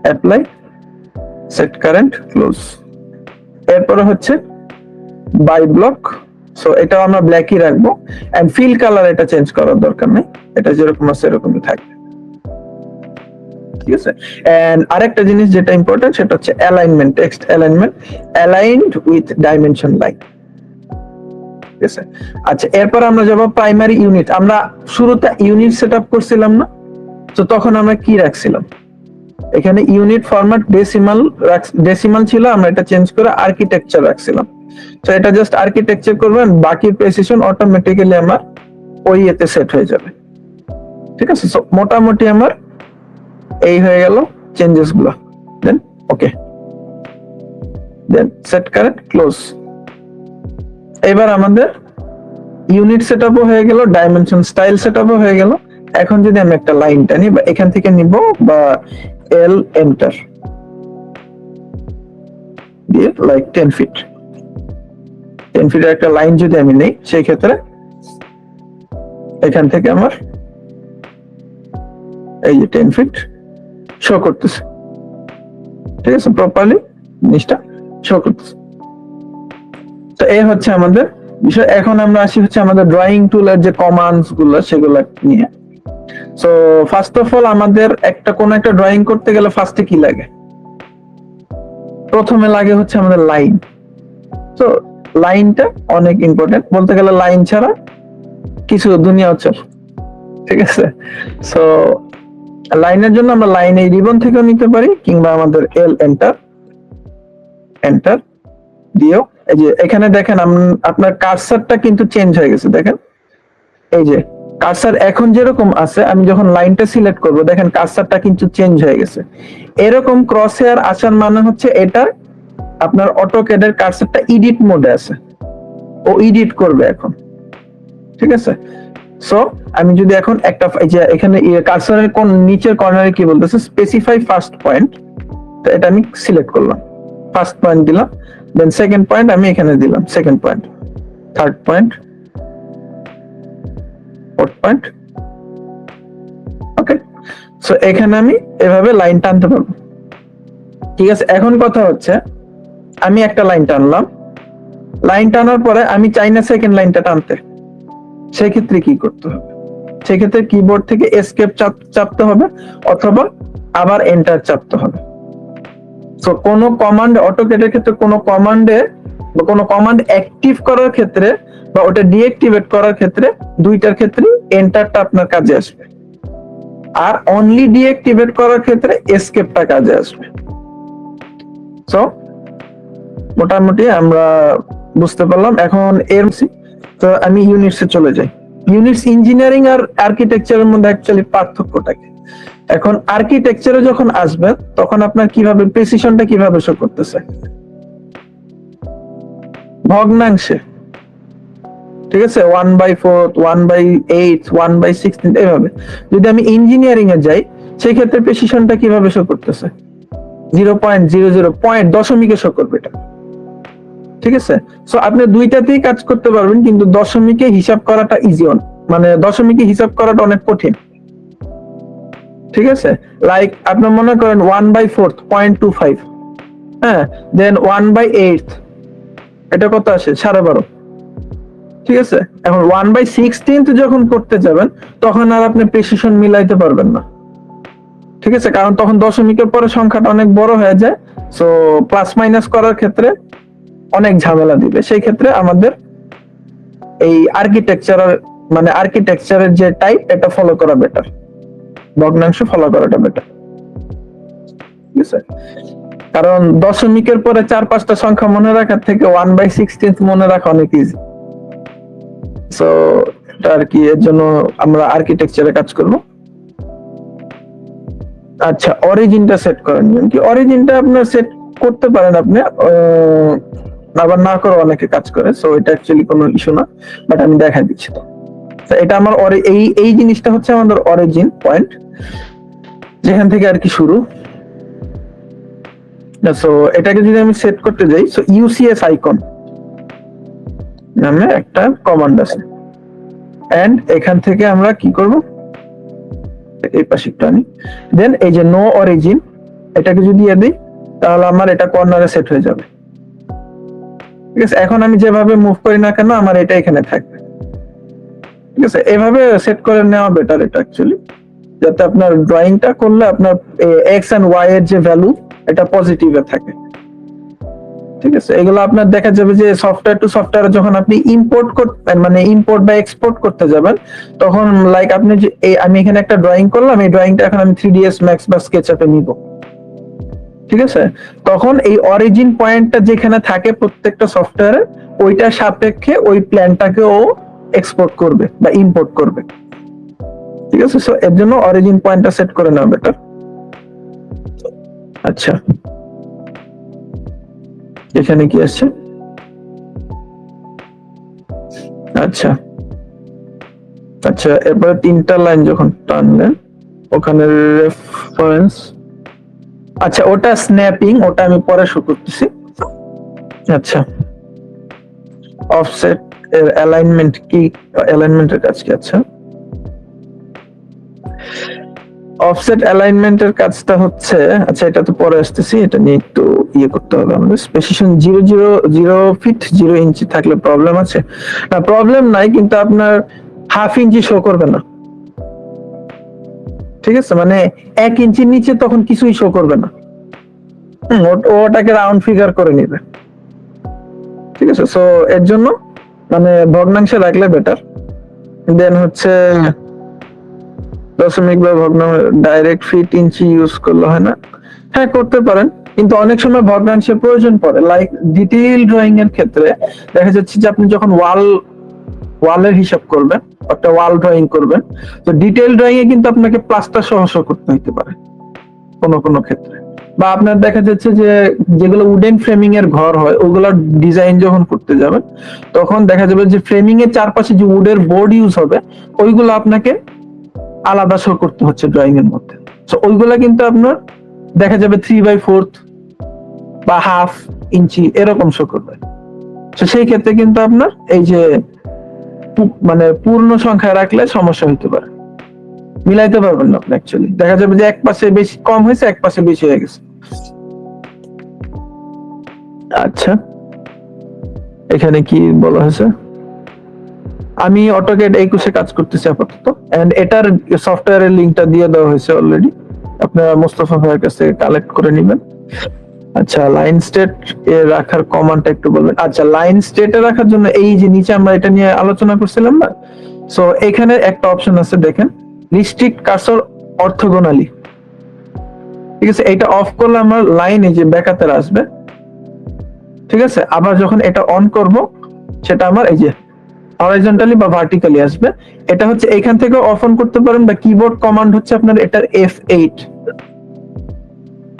অ্যাপ্লাই, সেট কারেন্ট, ক্লোজ। এরপরে হচ্ছে বাই ব্লক, সো এটা আমরা ব্ল্যাকই রাখবো, এন্ড ফিল কালার এটা চেঞ্জ করার দরকার নেই, এটা যেরকম আছে এরকমই থাকবে, ঠিক আছে। এন্ড আরেকটা জিনিস যেটা ইম্পর্টেন্ট সেটা হচ্ছে alignment, text alignment aligned with dimension line, ঠিক আছে। আচ্ছা, এরপর আমরা যাব প্রাইমারি ইউনিট। আমরা শুরুতে ইউনিট সেটআপ করছিলাম না, তো তখন আমরা কি রাখছিলাম, এখানে ইউনিট ফরম্যাট ডেসিমাল ছিল, আমরা এটা চেঞ্জ করে আর্কিটেকচার রাখছিলাম। তো এটা জাস্ট আর্কিটেকচার করবেন, বাকি প্রেসিশন অটোমেটিক্যালি আমার ওই এতে সেট হয়ে যাবে, ঠিক আছে। সো মোটামুটি আমার এই হয়ে গেল চেঞ্জেস গুলো, দেন ওকে, দেন সেট কারেন্ট, ক্লোজ। এবার আমাদের ইউনিট সেটআপও হয়ে গেল, ডাইমেনশন স্টাইল সেটআপও হয়ে গেল। এখন যদি আমি একটা লাইন টানি বা এখান থেকে নিব বা এল এন্টার দিয়ে লাইক 10 ফিটের একটা লাইন যদি আমি নেই, সেই ক্ষেত্রে এখান থেকে আমার এই যে 10 ফিট শো করতেছে, ঠিক আছে, প্রপারলি জিনিসটা শো করতেছে। তো এই হচ্ছে আমাদের বিষয়। এখন আমরা আসি হচ্ছে আমাদের ড্রয়িং টুলের যে কমান্ডস গুলো সেগুলো নিয়ে। সো ফার্স্ট অফ অল আমাদের কোন একটা ড্রয়িং করতে গেলে ফার্স্টে কি লাগে? প্রথমে লাগে হচ্ছে আমাদের লাইন। তো লাইনটা অনেক ইম্পর্টেন্ট, বলতে গেলে লাইন ছাড়া কিছু দুনিয়া অচল, ঠিক আছে। সো লাইনের জন্য আমরা লাইন এই রিবন থেকেও নিতে পারি, কিংবা আমাদের এল এন্টার এন্টার দিয়েও। এই যে এখানে দেখেন আপনার কার্সারটা কিন্তু চেঞ্জ হয়ে গেছে, দেখেন এই যে কার্সার এখন যেরকম আছে, আমি যখন লাইনটা সিলেক্ট করব দেখেন কার্সারটা কিন্তু চেঞ্জ হয়ে গেছে। এরকম ক্রস হেয়ার আসার মানে হচ্ছে এটা আপনার অটোক্যাডের কার্সারটা এডিট মোডে আছে, ও এডিট করবে এখন, ঠিক আছে। সো আমি যদি এখন একটা এই যে এখানে কার্সারের কোন নিচের কর্নারে কি বলতেছে, স্পেসিফাই ফার্স্ট পয়েন্ট, তো এটা আমি সিলেক্ট করলাম, ফার্স্ট পয়েন্ট দিলাম, দেন সেকেন্ড পয়েন্ট আমি এখানে দিলাম, second point, third point, fourth point, okay. So এখানে আমি এভাবে লাইন টানতে পারবো, ঠিক আছে। এখন কথা হচ্ছে আমি একটা লাইন টানলাম, লাইন টানার পরে আমি চাই না সেকেন্ড লাইনটা টানতে, সেক্ষেত্রে কি করতে হবে? সেক্ষেত্রে কিবোর্ড থেকে এসকেপ চাপতে হবে, অথবা আবার এন্টার চাপতে হবে। সো কোন কমান্ড, অটোক্যাডের ক্ষেত্রে কোন কমান্ডে বা কোন কমান্ড অ্যাক্টিভ করার ক্ষেত্রে বা ওটা ডিঅ্যাক্টিভেট করার ক্ষেত্রে দুইটার ক্ষেত্রে এন্টারটা আপনার কাজে আসবে, আর অনলি ডিঅ্যাক্টিভেট করার ক্ষেত্রে এসকেপটা কাজে আসবে। সো মোটামুটি আমরা বুঝতে পারলাম। এখন তো আমি ইউনিটসে চলে যাই। ইউনিটস ইঞ্জিনিয়ারিং আর আর্কিটেকচারের মধ্যে অ্যাকচুয়ালি পার্থক্যটা কি? এখন আর্কিটেকচারে যখন আসবেন তখন আপনার কিভাবে প্রেসিশনটা কিভাবে শো করতেছে? ভগ্নাংশে, ঠিক আছে, 1/4, 1/8, 1/16 এইভাবে। যদি আমি ইঞ্জিনিয়ারিং এ যাই সেই ক্ষেত্রে প্রেসিশনটা কিভাবে শো করতেছে? 0.00 পয়েন্ট দশমিকে শো করবে এটা, ঠিক আছে। সো আপনি দুইটাতেই কাজ করতে পারবেন, কিন্তু দশমিকে হিসাব করাটা ইজি, মানে দশমিকে হিসাব করাটা অনেক কঠিন, ঠিক আছে। লাইক আপনি মনে করেন 1/4 0.25, হ্যাঁ, দেন 1/8 এটা কত আসে? 12.5, ঠিক আছে। এখন 1/16 যখন করতে যাবেন তখন আর আপনি প্রেসিশন মিলাইতে পারবেন না, ঠিক আছে, কারণ তখন দশমিকের পরে সংখ্যাটা অনেক বড় হয়ে যায়। সো প্লাস মাইনাস করার ক্ষেত্রে অনেক ঝামেলা দিবে। সেই ক্ষেত্রে আমাদের এই আর্কিটেকচারের যে টাইপ এটা ফলো করা বেটার, ভগ্নাংশ ফলো করাটা বেটার, ঠিক আছে। কারণ দশমিকের পরে 4-5টা সংখ্যা মনে রাখার থেকে 1/16 মনে রাখা অনেক ইজি। সো এটা আর কি, এর জন্য আমরা আর্কিটেকচারে কাজ করব। আচ্ছা, অরিজিনটা সেট করেন কি? অরিজিনটা আপনার সেট করতে পারেন আপনি, আবার না করে অনেকে কাজ করে, সো এটা অ্যাকচুয়ালি কোনো ইস্যু না, বাট আমি দেখাই দিচ্ছি। তো এটা আমার এই জিনিসটা হচ্ছে আমাদের অরিজিন পয়েন্ট, যেখান থেকে আর কি শুরু। সো এটাকে যদি আমি সেট করতে যাই, সো ইউসিএস আইকন নামে একটা কমান্ড আছে, এন্ড এখান থেকে আমরা কি করব, এই পাশে একটু আনি, দেন এই যে নো অরিজিন এটাকে যদি দিই তাহলে আমার এটা কর্নারে সেট হয়ে যাবে, ঠিক আছে। এখন আমি যেভাবে মুভ করি না কেন আমার এটা এখানে থাকবে, ঠিক আছে। এভাবে সেট করে নেওয়া বেটার এটা অ্যাকচুয়ালি, যাতে আপনার ড্রয়িংটা করলে আপনার এক্স এন্ড ওয়াই এর যে ভ্যালু এটা পজিটিভে থাকে, ঠিক আছে। এগুলো আপনার দেখা যাবে যে সফটওয়্যার টু সফটওয়্যারে যখন আপনি ইম্পোর্ট করতে, মানে ইম্পোর্ট বা এক্সপোর্ট করতে যাবেন, তখন লাইক আপনি যে আমি এখানে একটা ড্রয়িং করলাম, এই ড্রয়িংটা এখন আমি 3ds Max বা SketchUp-এ নিব, ঠিক আছে। তখন এই অরিজিন পয়েন্টটা যেখানে থাকে প্রত্যেকটা সফটওয়্যারে, ওইটার সাপেক্ষে ওই প্ল্যানটাকে ও এক্সপোর্ট করবে বা ইম্পোর্ট করবে, ঠিক আছে। সো এর জন্য অরিজিন পয়েন্টটা সেট করে নেওয়া বেটার। আচ্ছা, এখানে কি আসছে? আচ্ছা আচ্ছা, এরপরে 3টা লাইন যখন টানলেন ওখানে রেফারেন্স, আচ্ছা ওটা স্ন্যাপিং, ওটা আমি পরে শো করতেছি। আচ্ছা, অফসেট এর অ্যালাইনমেন্ট কি? অ্যালাইনমেন্টের কাজ কি? আচ্ছা, অফসেট অ্যালাইনমেন্টের কাজটা হচ্ছে, আচ্ছা এটা তো পরে আসতেছি, এটা নিয়ে একটু ইয়ে করতে হবে আমাদের। স্পেসিফিকেশন 0.0 ফিট 0 ইঞ্চি থাকলে প্রবলেম আছে না? প্রবলেম নাই, কিন্তু আপনার হাফ ইঞ্চি শো করবে না, ঠিক আছে? মানে 1 ইঞ্চির নিচে তখন কিছুই শো করবে না। ওটাকে রাউন্ড ফিগার করে নিবে, ঠিক আছে? সো এর জন্য মানে ভগ্নাংশে রাখলে বেটার। দেন হচ্ছে দশমিক বা ভগ্নাংশ, ডাইরেক্ট ফিট ইঞ্চি ইউজ করলে হয় না। হ্যাঁ করতে পারেন, কিন্তু অনেক সময় ভগ্নাংশের প্রয়োজন পড়ে। লাইক ডিটেইল ড্রয়িং এর ক্ষেত্রে দেখা যাচ্ছে যে আপনি যখন ওয়ালের হিসাব করবেন, একটা ওয়াল ড্রয়িং করবেন, তো ডিটেইল ড্রয়িং এ কিন্তু আপনাকে প্লাস্টার সহ করতে হতে পারে কোনো কোনো ক্ষেত্রে। বা আপনার দেখা যাচ্ছে যে যেগুলো উডেন ফ্রেমিং এর ঘর হয়, ওগুলোর ডিজাইন যখন করতে যাবেন, তখন দেখা যাবে যে ফ্রেমিং এর চারপাশে যে উডের বোর্ড ইউজ হবে, ওইগুলো আপনাকে আলাদা শো করতে হচ্ছে ড্রয়িং এর মধ্যে। তো ওইগুলা কিন্তু আপনার দেখা যাবে 3/4 বা হাফ ইঞ্চি এরকম শো করবে। তো সেই ক্ষেত্রে কিন্তু আপনার এই যে মানে পূর্ণ সংখ্যায় রাখলে সমস্যা হতে পারে, মিলাইতে পারবেন না আপনি। অ্যাকচুয়ালি দেখা যাবে যে এক পাশে বেশি কম হয়েছে, এক পাশে বেশি হয়ে গেছে। আচ্ছা, এখানে কি বলা হয়েছে? আমি অটোক্যাড 21 কাজ করতেছি আপাতত, এন্ড এটার সফটওয়্যারের লিংকটা দিয়ে দেওয়া হয়েছে অলরেডি, আপনারা মোস্তফা ভাইয়ের কাছ থেকে কালেক্ট করে নেবেন। আচ্ছা, লাইন স্টেট এ রাখার কমান্ডটা একটু বলবেন। আচ্ছা, লাইন স্টেটে রাখার জন্য এই যে নিচে আমরা এটা নিয়ে আলোচনা করছিলাম না, সো এখানে একটা অপশন আছে দেখেন, রিস্ট্রিক্ট কার্সর অর্থোগোনালি, ঠিক আছে? এটা অফ করলে আমার লাইনে যে ব্যাকাতে আসবে, ঠিক আছে? আবার যখন এটা অন করব, সেটা আমার এই যে হরাইজন্টালি বা ভার্টিক্যালি আসবে। এটা হচ্ছে এখান থেকে অফ অন করতে পারেন, বা কিবোর্ড কমান্ড হচ্ছে আপনার এটার F8,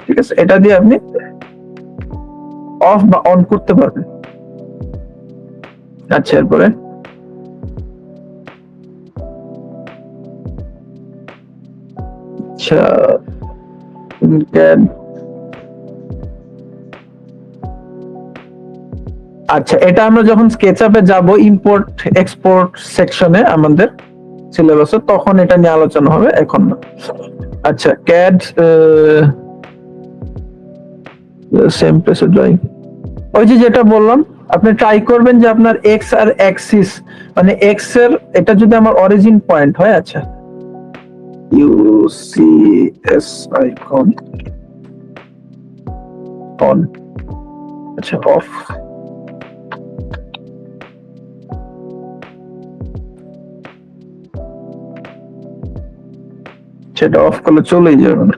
ঠিক আছে? এটা দিয়ে আপনি অফ বা অন করতে পারবেন। আচ্ছা, এরপরে আচ্ছা আচ্ছা, এটা আমরা যখন স্কেচআপে যাব, ইম্পোর্ট এক্সপোর্ট সেকশনে আমাদের সিলেবাসে, তখন এটা নিয়ে আলোচনা হবে, এখন না। আচ্ছা, ক্যাড সেম পেসে ড্রয়িং, ওই যে যেটা বললাম, আপনি ট্রাই করবেন যে আপনার এক্স আর অ্যাক্সিস, মানে এক্স এর এটা যদি আমার অরিজিন পয়েন্ট হয়, আচ্ছা ইউসিএস আইকন অন, আচ্ছা অফ, সেটা অফ করলে চলেই যাবে না।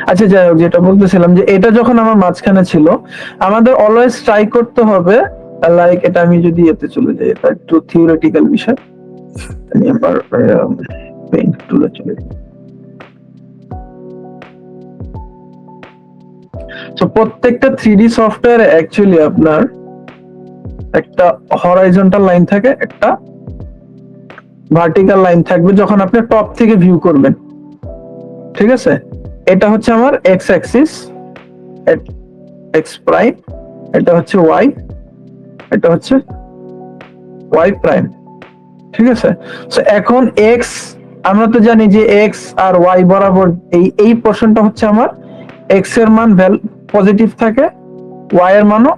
আচ্ছা, যাই হোক, যেটা বলতেছিলাম যে এটা যখন আমার মাঝখানে ছিল, আমাদের অলওয়েজ ট্রাই করতে হবে, লাইক এটা আমি যদি এতে চলে যাই, এটা একটু থিওরিটিক্যাল বিষয়, আমি আবার পেইন্ট টুলে চলে যাই। তো প্রত্যেকটা 3D সফটওয়্যারে অ্যাকচুয়ালি আপনার একটা হরাইজন্টাল লাইন থাকে, একটা ভার্টিক্যাল লাইন থাকবে যখন আপনি টপ থেকে ভিউ করবেন, ঠিক আছে? এটা হচ্ছে আমার এক্স অ্যাক্সিস, এক্স প্রাইম, এটা হচ্ছে ওয়াই, এটা হচ্ছে ওয়াই প্রাইম, ঠিক আছে? সো এখন এক্স, আমরা তো জানি যে এক্স আর ওয়াই বরাবর এই পোরশনটা হচ্ছে আমার এক্স এর মান পজিটিভ থাকে, ওয়াই এর মানও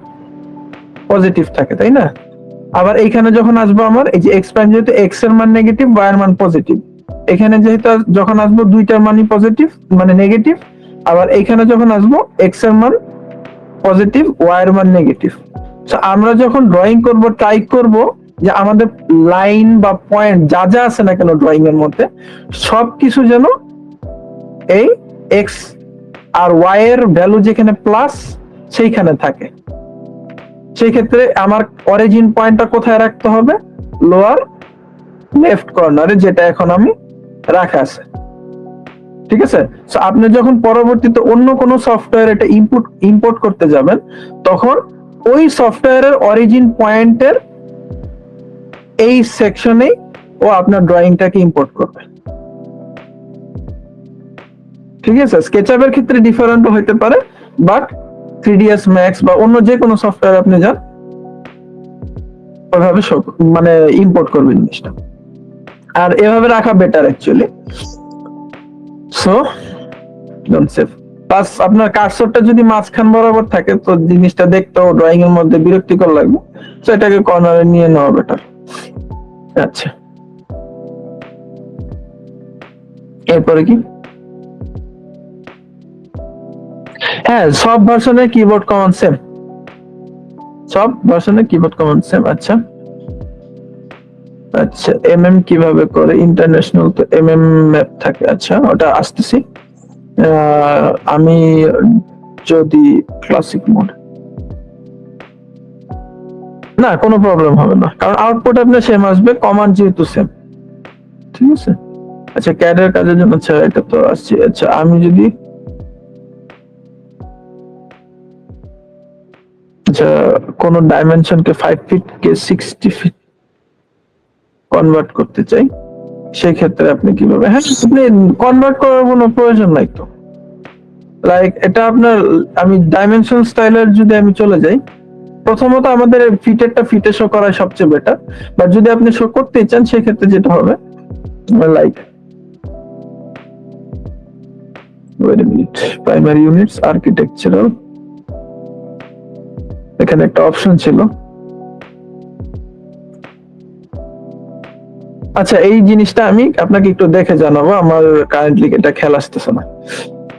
পজিটিভ থাকে, তাই না? আবার এইখানে যখন আসবো আমার এই যে এক্স প্রাইম, যেহেতু এক্স এর মান নেগেটিভ, ওয়াই এর মান পজিটিভ, এখানে যেহেতু যখন আসবো দুইটার মানই পজিটিভ মানে নেগেটিভ, আবার এইখানে যখন আসবো এক্স এর মান পজিটিভ, ওয়াই এর মান নেগেটিভ। তো আমরা যখন ড্রয়িং করব, ট্রাই করব যে আমাদের লাইন বা পয়েন্ট যা যা আছে না কেন ড্রয়িং এর মধ্যে, সবকিছু যেন এই এক্স আর ওয়াই এর ভ্যালু যেখানে প্লাস সেইখানে থাকে। সেই ক্ষেত্রে আমার অরিজিন পয়েন্টটা কোথায় রাখতে হবে? লোয়ার লেফট কর্নারে, যেটা এখন আমি রাখা আছে, ঠিক আছে? সো আপনি যখন পরবর্তীতে অন্য কোনো সফটওয়্যার এটা ইম্পোর্ট করতে যাবেন, তখন ওই সফটওয়্যারের অরিজিন পয়েন্টের এই সেকশনে ও আপনার ড্রয়িংটাকে ইম্পোর্ট করবে, ঠিক আছে? স্কেচআপের ক্ষেত্রে ডিফারেন্ট হতে পারে, বাট 3ds Max বা অন্য যে কোনো সফটওয়্যার আপনি যান, ওইভাবে মানে ইম্পোর্ট করবেন জিনিসটা, আর এভাবে রাখা better actually. So don't save. Plus আপনার কার্সরটা যদি মাঝখান বরাবর থাকে তো জিনিসটা দেখতেও ড্রয়িং এর মধ্যে বিরক্তিকর লাগবে, তো এটাকে কর্নারে নিয়ে নেওয়া বেটার। আচ্ছা, এরপরে কি? হ্যাঁ, সব ভার্সনের কিবোর্ড কমান্ড সেম, সব ভার্সনের কিবোর্ড কমান্ড সেম। আচ্ছা আচ্ছা, এমএম কিভাবে করে? ইন্টারন্যাশনাল তো এমএম ম্যাপ থাকে। আচ্ছা, ওটা আসতেছি। আমি যদি ক্লাসিক মোড, না কোনো প্রবলেম হবে না, কারণ আউটপুট আপনার সেম আসবে, কমান্ড যেহেতু সেম। ঠিক আছে। আচ্ছা, ক্যাডের কাজের জন্য, আচ্ছা এটা তো আসছে। আচ্ছা, আমি যদি আচ্ছা কোন ডাইমেনশনকে 5 ফিট কে 60 ফিট কনভার্ট করতে চাই, সেই ক্ষেত্রে আপনি কিভাবে? হ্যাঁ, আপনি কনভার্ট করার কোনো প্রয়োজন নাই তো। লাইক এটা আপনার, আমি ডাইমেনশন স্টাইলের যদি আমি চলে যাই, প্রথমত আমাদের ফিটেরটা ফিটে শো করা সবচেয়ে বেটার, বাট যদি আপনি শো করতে চান সেক্ষেত্রে যেটা হবে, like wait a minute, primary units, architectural, এখানে একটা অপশন ছিল। আচ্ছা, এই জিনিসটা আমি আপনাকে একটু দেখে জানাবো, আমার কারেন্টলি এটা খেয়াল আসতেছে না,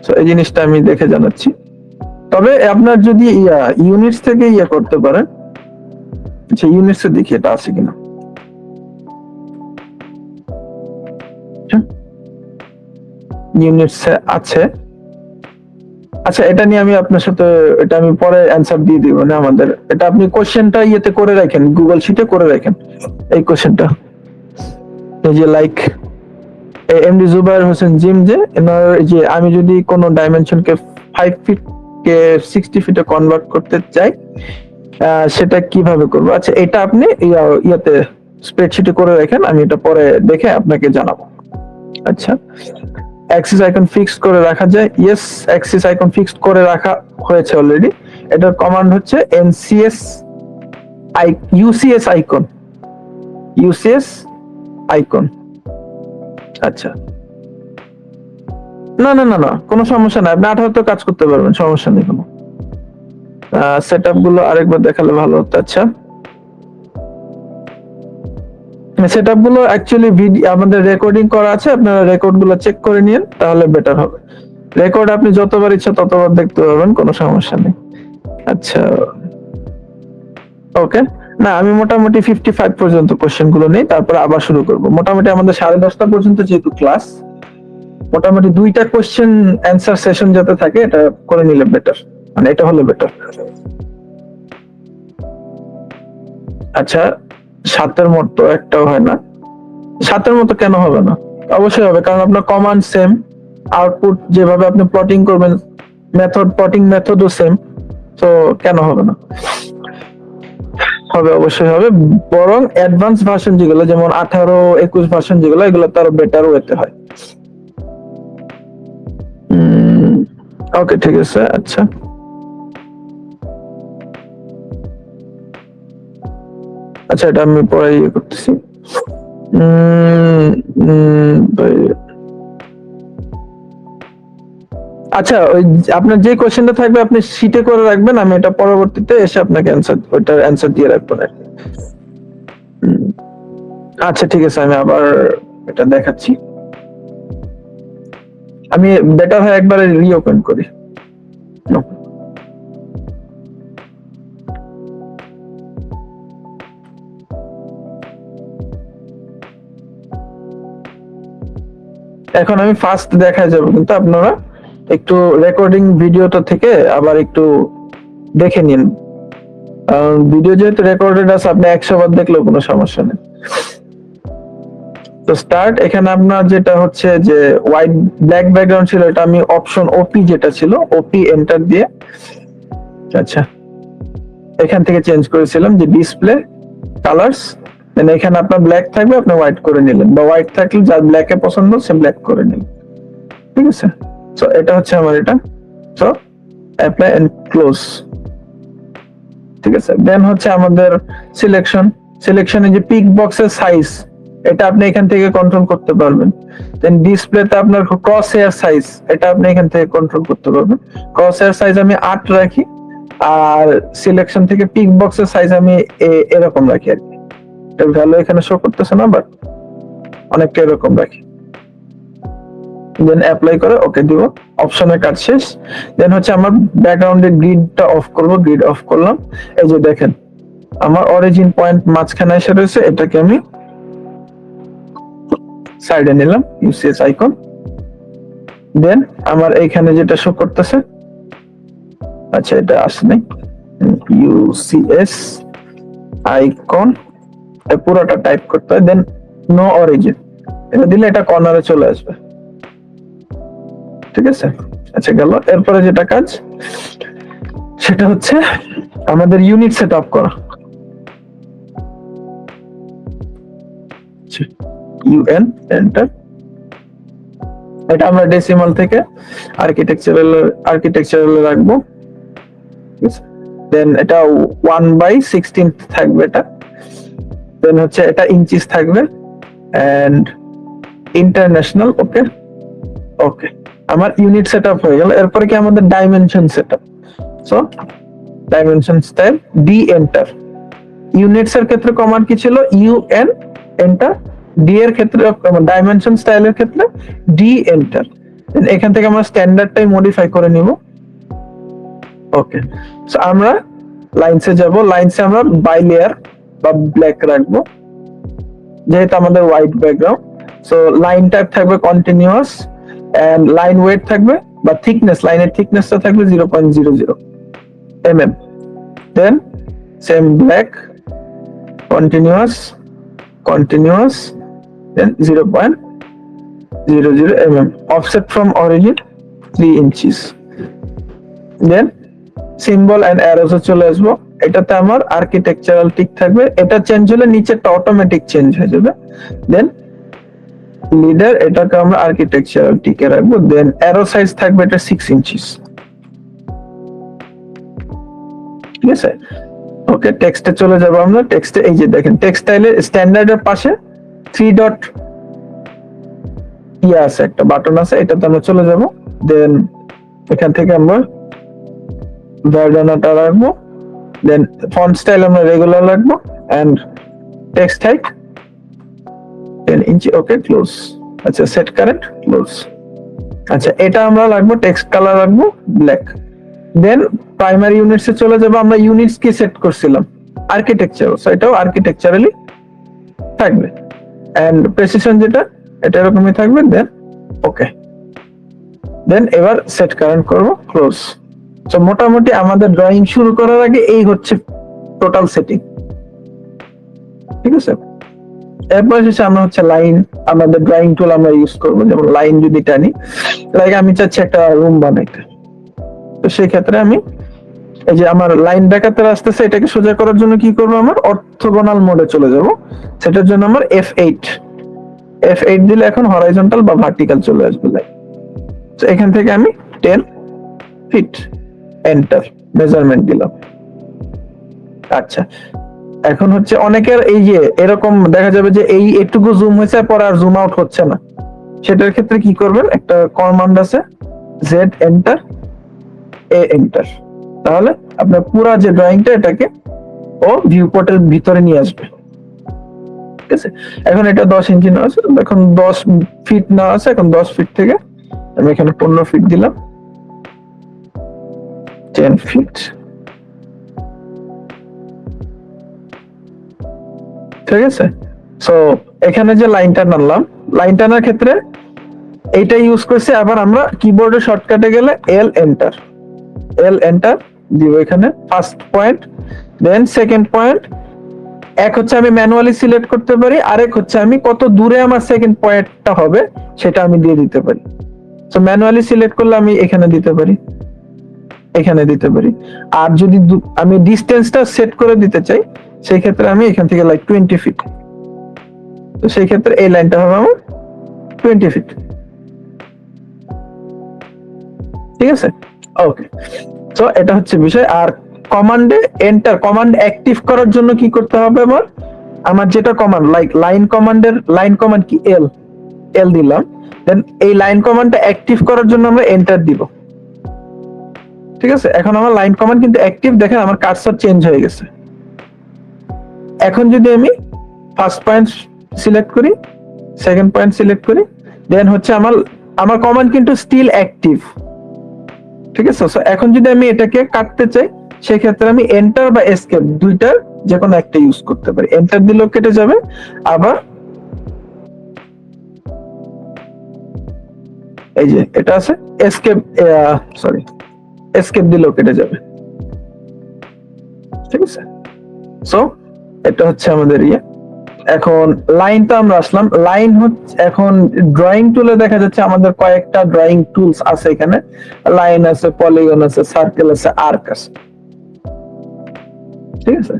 তো এই জিনিসটা আমি দেখে জানাচ্ছি। তবে আপনার যদি ইউনিটস থেকে করতে পারেন। আচ্ছা, ইউনিটস এ দেখি এটা আছে কিনা। ইউনিটস আছে। আচ্ছা, এটা নিয়ে আমি আপনার সাথে, এটা আমি পরে অ্যান্সার দিয়ে দিব না আমাদের, এটা আপনি কোশ্চেনটা করে রাখেন, গুগল শিটে করে রাখেন এই কোশ্চেনটা। এই যে like MD Zubair Hossain Jim, যে এনার যে আমি যদি কোনো ডাইমেনশনকে 5 ফিট কে 60 ফিটে কনভার্ট করতে চাই, সেটা কিভাবে করব? আচ্ছা, এটা আপনি ইয়াতে স্প্রেডশিটে করে রাখেন, আমি এটা পরে দেখে আপনাকে জানাবো। আচ্ছা, অ্যাক্সিস আইকন ফিক্সড করে রাখা যায়? ইয়েস, অ্যাক্সিস আইকন ফিক্সড করে রাখা হয়েছে অলরেডি। এটার কমান্ড হচ্ছে NCS UCS icon, UCS icon. আচ্ছা, না না না না, কোনো সমস্যা নাই, আপনি 18 তো কাজ করতে পারবেন, সমস্যা নেই কোনো। সেটআপ গুলো আরেকবার দেখালে ভালো হতো। আচ্ছা, সেটআপ গুলো অ্যাকচুয়ালি আমাদের রেকর্ডিং করা আছে, আপনারা রেকর্ড গুলো চেক করে নিন, তাহলে বেটার হবে। রেকর্ড আপনি যতবার ইচ্ছা ততবার দেখতে পারবেন, কোনো সমস্যা নেই। আচ্ছা, ওকে। না, আমি মোটামুটি 55 পর্যন্ত কোশ্চেন গুলো নেই, তারপর আবার শুরু করব। মোটামুটি আমাদের 10:30 পর্যন্ত যেহেতু ক্লাস, মোটামুটি 2টা কোশ্চেন অ্যান্সার সেশন যাতে থাকে, এটা করে নিলে বেটার, মানে এটা হলো বেটার। আচ্ছা, 7-এর মতো একটাও হয় না। 7-এর মতো কেন হবে না? অবশ্যই হবে, কারণ আপনার কমান্ড সেম, আউটপুট যেভাবে আপনি প্লটিং করবেন, প্লটিং মেথডও সেম, তো কেন হবে না? হবে, অবশ্যই হবে। বরং অ্যাডভান্স ভার্সন যেগুলো, যেমন 18-21 ভার্সন যেগুলো, এগুলো তার বেটার ওয়েতে হয়। ওকে, ঠিক আছে। আচ্ছা, আচ্ছা, এটা আমি পরে করতেছি। আচ্ছা, ওই আপনার যে কোশ্চেনটা থাকবে আপনি শিটে করে রাখবেন, আমি এটা পরবর্তীতে এসে আপনাকে ওইটার অ্যান্সার দিয়ে রাখবো না। আচ্ছা, ঠিক আছে, আমি আবার এটা দেখাচ্ছি। আমি বেটার হয় একবারে রিওপেন করি। এখন আমি ফার্স্ট দেখা যাবো, কিন্তু আপনারা একটু রেকর্ডিং ভিডিওটা থেকে আবার একটু দেখে নিন, কারণ ভিডিও যেহেতু রেকর্ডেড আছে, আপনি 100 বার দেখলেও কোনো সমস্যা নেই। তো স্টার্ট, এখানে আপনার যেটা হচ্ছে যে হোয়াইট ব্ল্যাক ব্যাকগ্রাউন্ড ছিল, এটা আমি অপশন ওপি যেটা ছিল, ওপি এন্টার দিয়ে, আচ্ছা এখান থেকে চেঞ্জ করেছিলাম যে ডিসপ্লে কালার্স, দেন এখানে আপনার ব্ল্যাক থাকবে, আপনি হোয়াইট করে নিলেন, বা হোয়াইট থাকলে যার ব্ল্যাক এ পছন্দ সে ব্ল্যাক করে নিলেন। ঠিক আছে, সো এটা হচ্ছে আমার এটা। So apply and close. ঠিক আছে, দেন হচ্ছে আমাদের সিলেকশন, সিলেকশনে যে পিক বক্সের সাইজ, এটা আপনি এখান থেকে কন্ট্রোল করতে পারবেন। দেন ডিসপ্লেতে আপনার ক্রস হেয়ার সাইজ, এটা আপনি এখান থেকে কন্ট্রোল করতে পারবেন। ক্রস হেয়ার সাইজ আমি 8 রাখি, আর সিলেকশন থেকে পিক বক্সের সাইজ আমি এরকম রাখি আর কি। এর ভ্যালু এখানে শো করতেছে না, বাট অনেকটা এরকম রাখি। দেন অ্যাপ্লাই করে ওকে দিব, অপশনের কাজ শেষ। দেন হচ্ছে আমার ব্যাকগ্রাউন্ডের গ্রিডটা অফ করব, গ্রিড অফ করলাম। এই যে দেখেন আমার অরিজিন পয়েন্ট মাঝখানে এসে রয়েছে, এটাকে আমি সাইডে নিলাম, ইউসিএস আইকন। দেন আমার এইখানে যেটা শো করতেছে, আচ্ছা এটা আসেনি, ইউসিএস আইকন পুরোটা টাইপ করতে হয়। দেন নো অরিজিন, এটা দিলে এটা কর্নারে চলে আসবে, ঠিক আছে। আচ্ছা গেল। এরপরে যেটা কাজ সেটা হচ্ছে আমাদের ইউনিট সেট আপ করা। ইউএন এন্টার, এটা আমরা ডেসিমাল থেকে আর্কিটেকচারাল রাখবো। দেন এটা 1/16 থাকবে এটা। দেন হচ্ছে এটা ইঞ্চিস থাকবে এন্ড ইন্টারন্যাশনাল। ওকে ওকে, আমার ইউনিট সেটআপ হয়ে গেল। এরপরে কি আমাদের dimension setup. So dimension style D enter. Units এর ক্ষেত্রে কমান্ড কি ছিল, ইউএন এন্টার। ডি এর ক্ষেত্রে ডাইমেনশন স্টাইলের ক্ষেত্রে ডি এন্টার। দেন এখান থেকে আমরা স্ট্যান্ডার্ডটাই মডিফাই করে নিব। ওকে, সো আমরা লাইনসে যাব। লাইনসে আমরা বাই লেয়ার বা ব্ল্যাক রাখবো, যেহেতু আমাদের white background. So line type থাকবে কন্টিনিউয়াস, এন্ড লাইন ওয়েট থাকবে বা থিকনেস, লাইনের থিকনেসটা থাকবে 0.00 mm। Then same black, continuous, then 0.00 mm। Offset from origin 3 inches. Then symbol and অ্যারোসে চলে আসবো। এটাতে আমার আর্কিটেকচারাল টিক থাকবে, এটা চেঞ্জ হলে নিচেরটা অটোমেটিক চেঞ্জ হয়ে যাবে। দেন লিডার, এটাকে আমরা আর্কিটেকচারাল টিকে রাখবো। দেন অ্যারো সাইজ থাকবে এটা 6 ইঞ্চিস, ঠিক আছে। ওকে, টেক্সটে চলে যাব আমরা। টেক্সটে এই যে দেখেন টেক্সটাইলের স্ট্যান্ডার্ডের পাশে 3 ডট আছে, একটা বাটন আছে, এটাতে আমরা চলে যাব। দেন এখান থেকে আমরা ভার্ডানাটা রাখবো। দেন ফন্ট স্টাইল আমরা রেগুলার রাখবো and text height 10 inch. Okay close. আচ্ছা সেট কারেন্ট ক্লোজ। আচ্ছা এটা আমরা রাখবো, টেক্সট কালার রাখবো ব্ল্যাক। দেন প্রাইমারি ইউনিটসে চলে যাব। আমরা ইউনিটস কি সেট করছিলাম, আর্কিটেকচার, সো এটাও আর্কিটেকচারালি থাকবে এন্ড প্রেসিশন যেটা এটা এরকমই থাকবে। দেন ওকে, দেন এবার সেট কারেন্ট করব, ক্লোজ। তো মোটামুটি আমাদের ড্রয়িং শুরু করার আগে এই হচ্ছে টোটাল সেটিং, ঠিক আছে। এরপর হচ্ছে আমরা হচ্ছে লাইন, আমাদের ড্রয়িং টুল আমরা ইউজ করব। যেমন লাইন যদি টানি, লাইক আমি চাচ্ছি একটা রুম বানাইতে, তো সেই ক্ষেত্রে আমি এই যে আমার লাইন দেখাতে আসতেছে, এটাকে সোজা করার জন্য কি করব, আমার অর্থোগোনাল মোডে চলে যাব। সেটার জন্য আমার F8 দিলে এখন হরাইজন্টাল বা ভার্টিক্যাল চলে আসবে লাইন। তো এখান থেকে আমি 10 ফিট এন্টার মেজারমেন্ট দিলাম। আচ্ছা এখন হচ্ছে অনেকের এই যে এরকম দেখা যাবে যে এই একটুকু জুম হয়েছে পরে আর জুম আউট হচ্ছে না, সেটার ক্ষেত্রে কি করবেন, একটা কমান্ড আছে Z এন্টার A এন্টার, তাহলে আপনার পুরা যে ড্রয়িংটা এটাকে ও ভিউ পোর্টের ভিতরে নিয়ে আসবে, ঠিক আছে। এখন এটা 10 ইঞ্চি না আছে, এখন 10 ফিট না আছে, এখন 10 ফিট থেকে আমি এখানে 15 ফিট দিলাম, 10 ফিট, ঠিক আছে। সো এখানে যে লাইনটা টানলাম, লাইন টানার ক্ষেত্রে এইটা ইউজ করছি। আবার আমরা কিবোর্ডের শর্টকাটে গেলে এল এন্টার দিব এখানে first point, then second point. এক হচ্ছে আমি ম্যানুয়ালি সিলেক্ট করতে পারি, আরেক হচ্ছে আমি কত দূরে আমার সেকেন্ড পয়েন্টটা হবে সেটা আমি দিয়ে দিতে পারি। সো ম্যানুয়ালি সিলেক্ট করলে আমি এখানে দিতে পারি, এখানে দিতে পারি। আর যদি আমি ডিসটেন্সটা সেট করে দিতে চাই, সেই ক্ষেত্রে আমি এখান থেকে লাইক 20 ফিট, তো সেই ক্ষেত্রে এই লাইনটা হবে আমার 20 ফিট, ঠিক আছে। ওকে, তো এটা হচ্ছে বিষয়। আর কমান্ডে এন্টার, কমান্ড অ্যাক্টিভ করার জন্য কি করতে হবে, আমার আমার যেটা কমান্ড লাইক লাইন কমান্ড কি এল দিলাম, দেন এই লাইন কমান্ডটা অ্যাক্টিভ করার জন্য আমরা এন্টার দিব। ঠিক আছে, এখন আমার লাইন কমান্ড কিন্তু অ্যাক্টিভ, দেখেন আমার কার্সর চেঞ্জ হয়ে গেছে। এখন যদি আমি ফার্স্ট পয়েন্ট সিলেক্ট করি, সেকেন্ড পয়েন্ট সিলেক্ট করি, দেন হচ্ছে আমার কমান্ড কিন্তু স্টিল অ্যাক্টিভ। ঠিক আছে, সো এখন যদি আমি এটাকে কাটতে চাই, সেক্ষেত্রে আমি এন্টার বা এসকেপ দুইটার যে কোনো একটা ইউজ করতে পারি। এন্টার দিলেও কেটে যাবে, আবার এই যে এটা আছে এসকেপ দিলেও কেটে যাবে। ঠিক আছে, সো এটা হচ্ছে আমাদের এখন লাইনটা আমরা আসলাম। লাইন হচ্ছে এখন ড্রয়িং টুলে দেখা যাচ্ছে আমাদের কয়েকটা ড্রয়িং টুলস আছে এখানে। লাইন আছে, পলিগন আছে, সার্কেল আছে, আর্ক আছে। ঠিক আছে,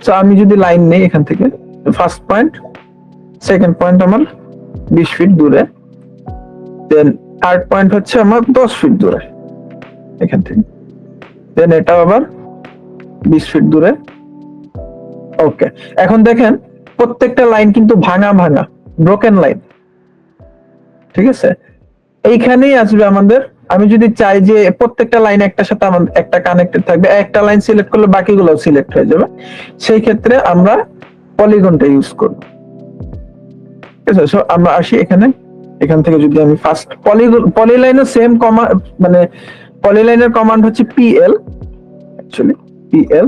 সো আমি যদি লাইন নেই এখান থেকে, ফার্স্ট পয়েন্ট সেকেন্ড পয়েন্ট আমার 20 ফিট দূরে, দেন থার্ড পয়েন্ট হচ্ছে আমার 10 ফিট দূরে এখান থেকে, দেন এটা আবার 20 ফিট দূরে। ওকে, এখন দেখেন প্রত্যেকটা লাইন কিন্তু ভাঙা ব্রোকেন লাইন। ঠিক আছে, এইখানেই আসবে আমাদের, আমি যদি চাই যে প্রত্যেকটা লাইন একটার সাথে আমাদের একটা কানেক্টেড থাকবে, একটা লাইন সিলেক্ট করলে বাকিগুলো সিলেক্ট হয়ে যাবে, সেই ক্ষেত্রে আমরা পলিগনটা ইউজ করব। ঠিক আছে, সো আমরা আসি এখান থেকে যদি আমি ফার্স্ট পলিলাইনের সেম মানে পলিলাইনের কমান্ড হচ্ছে PL, actually PL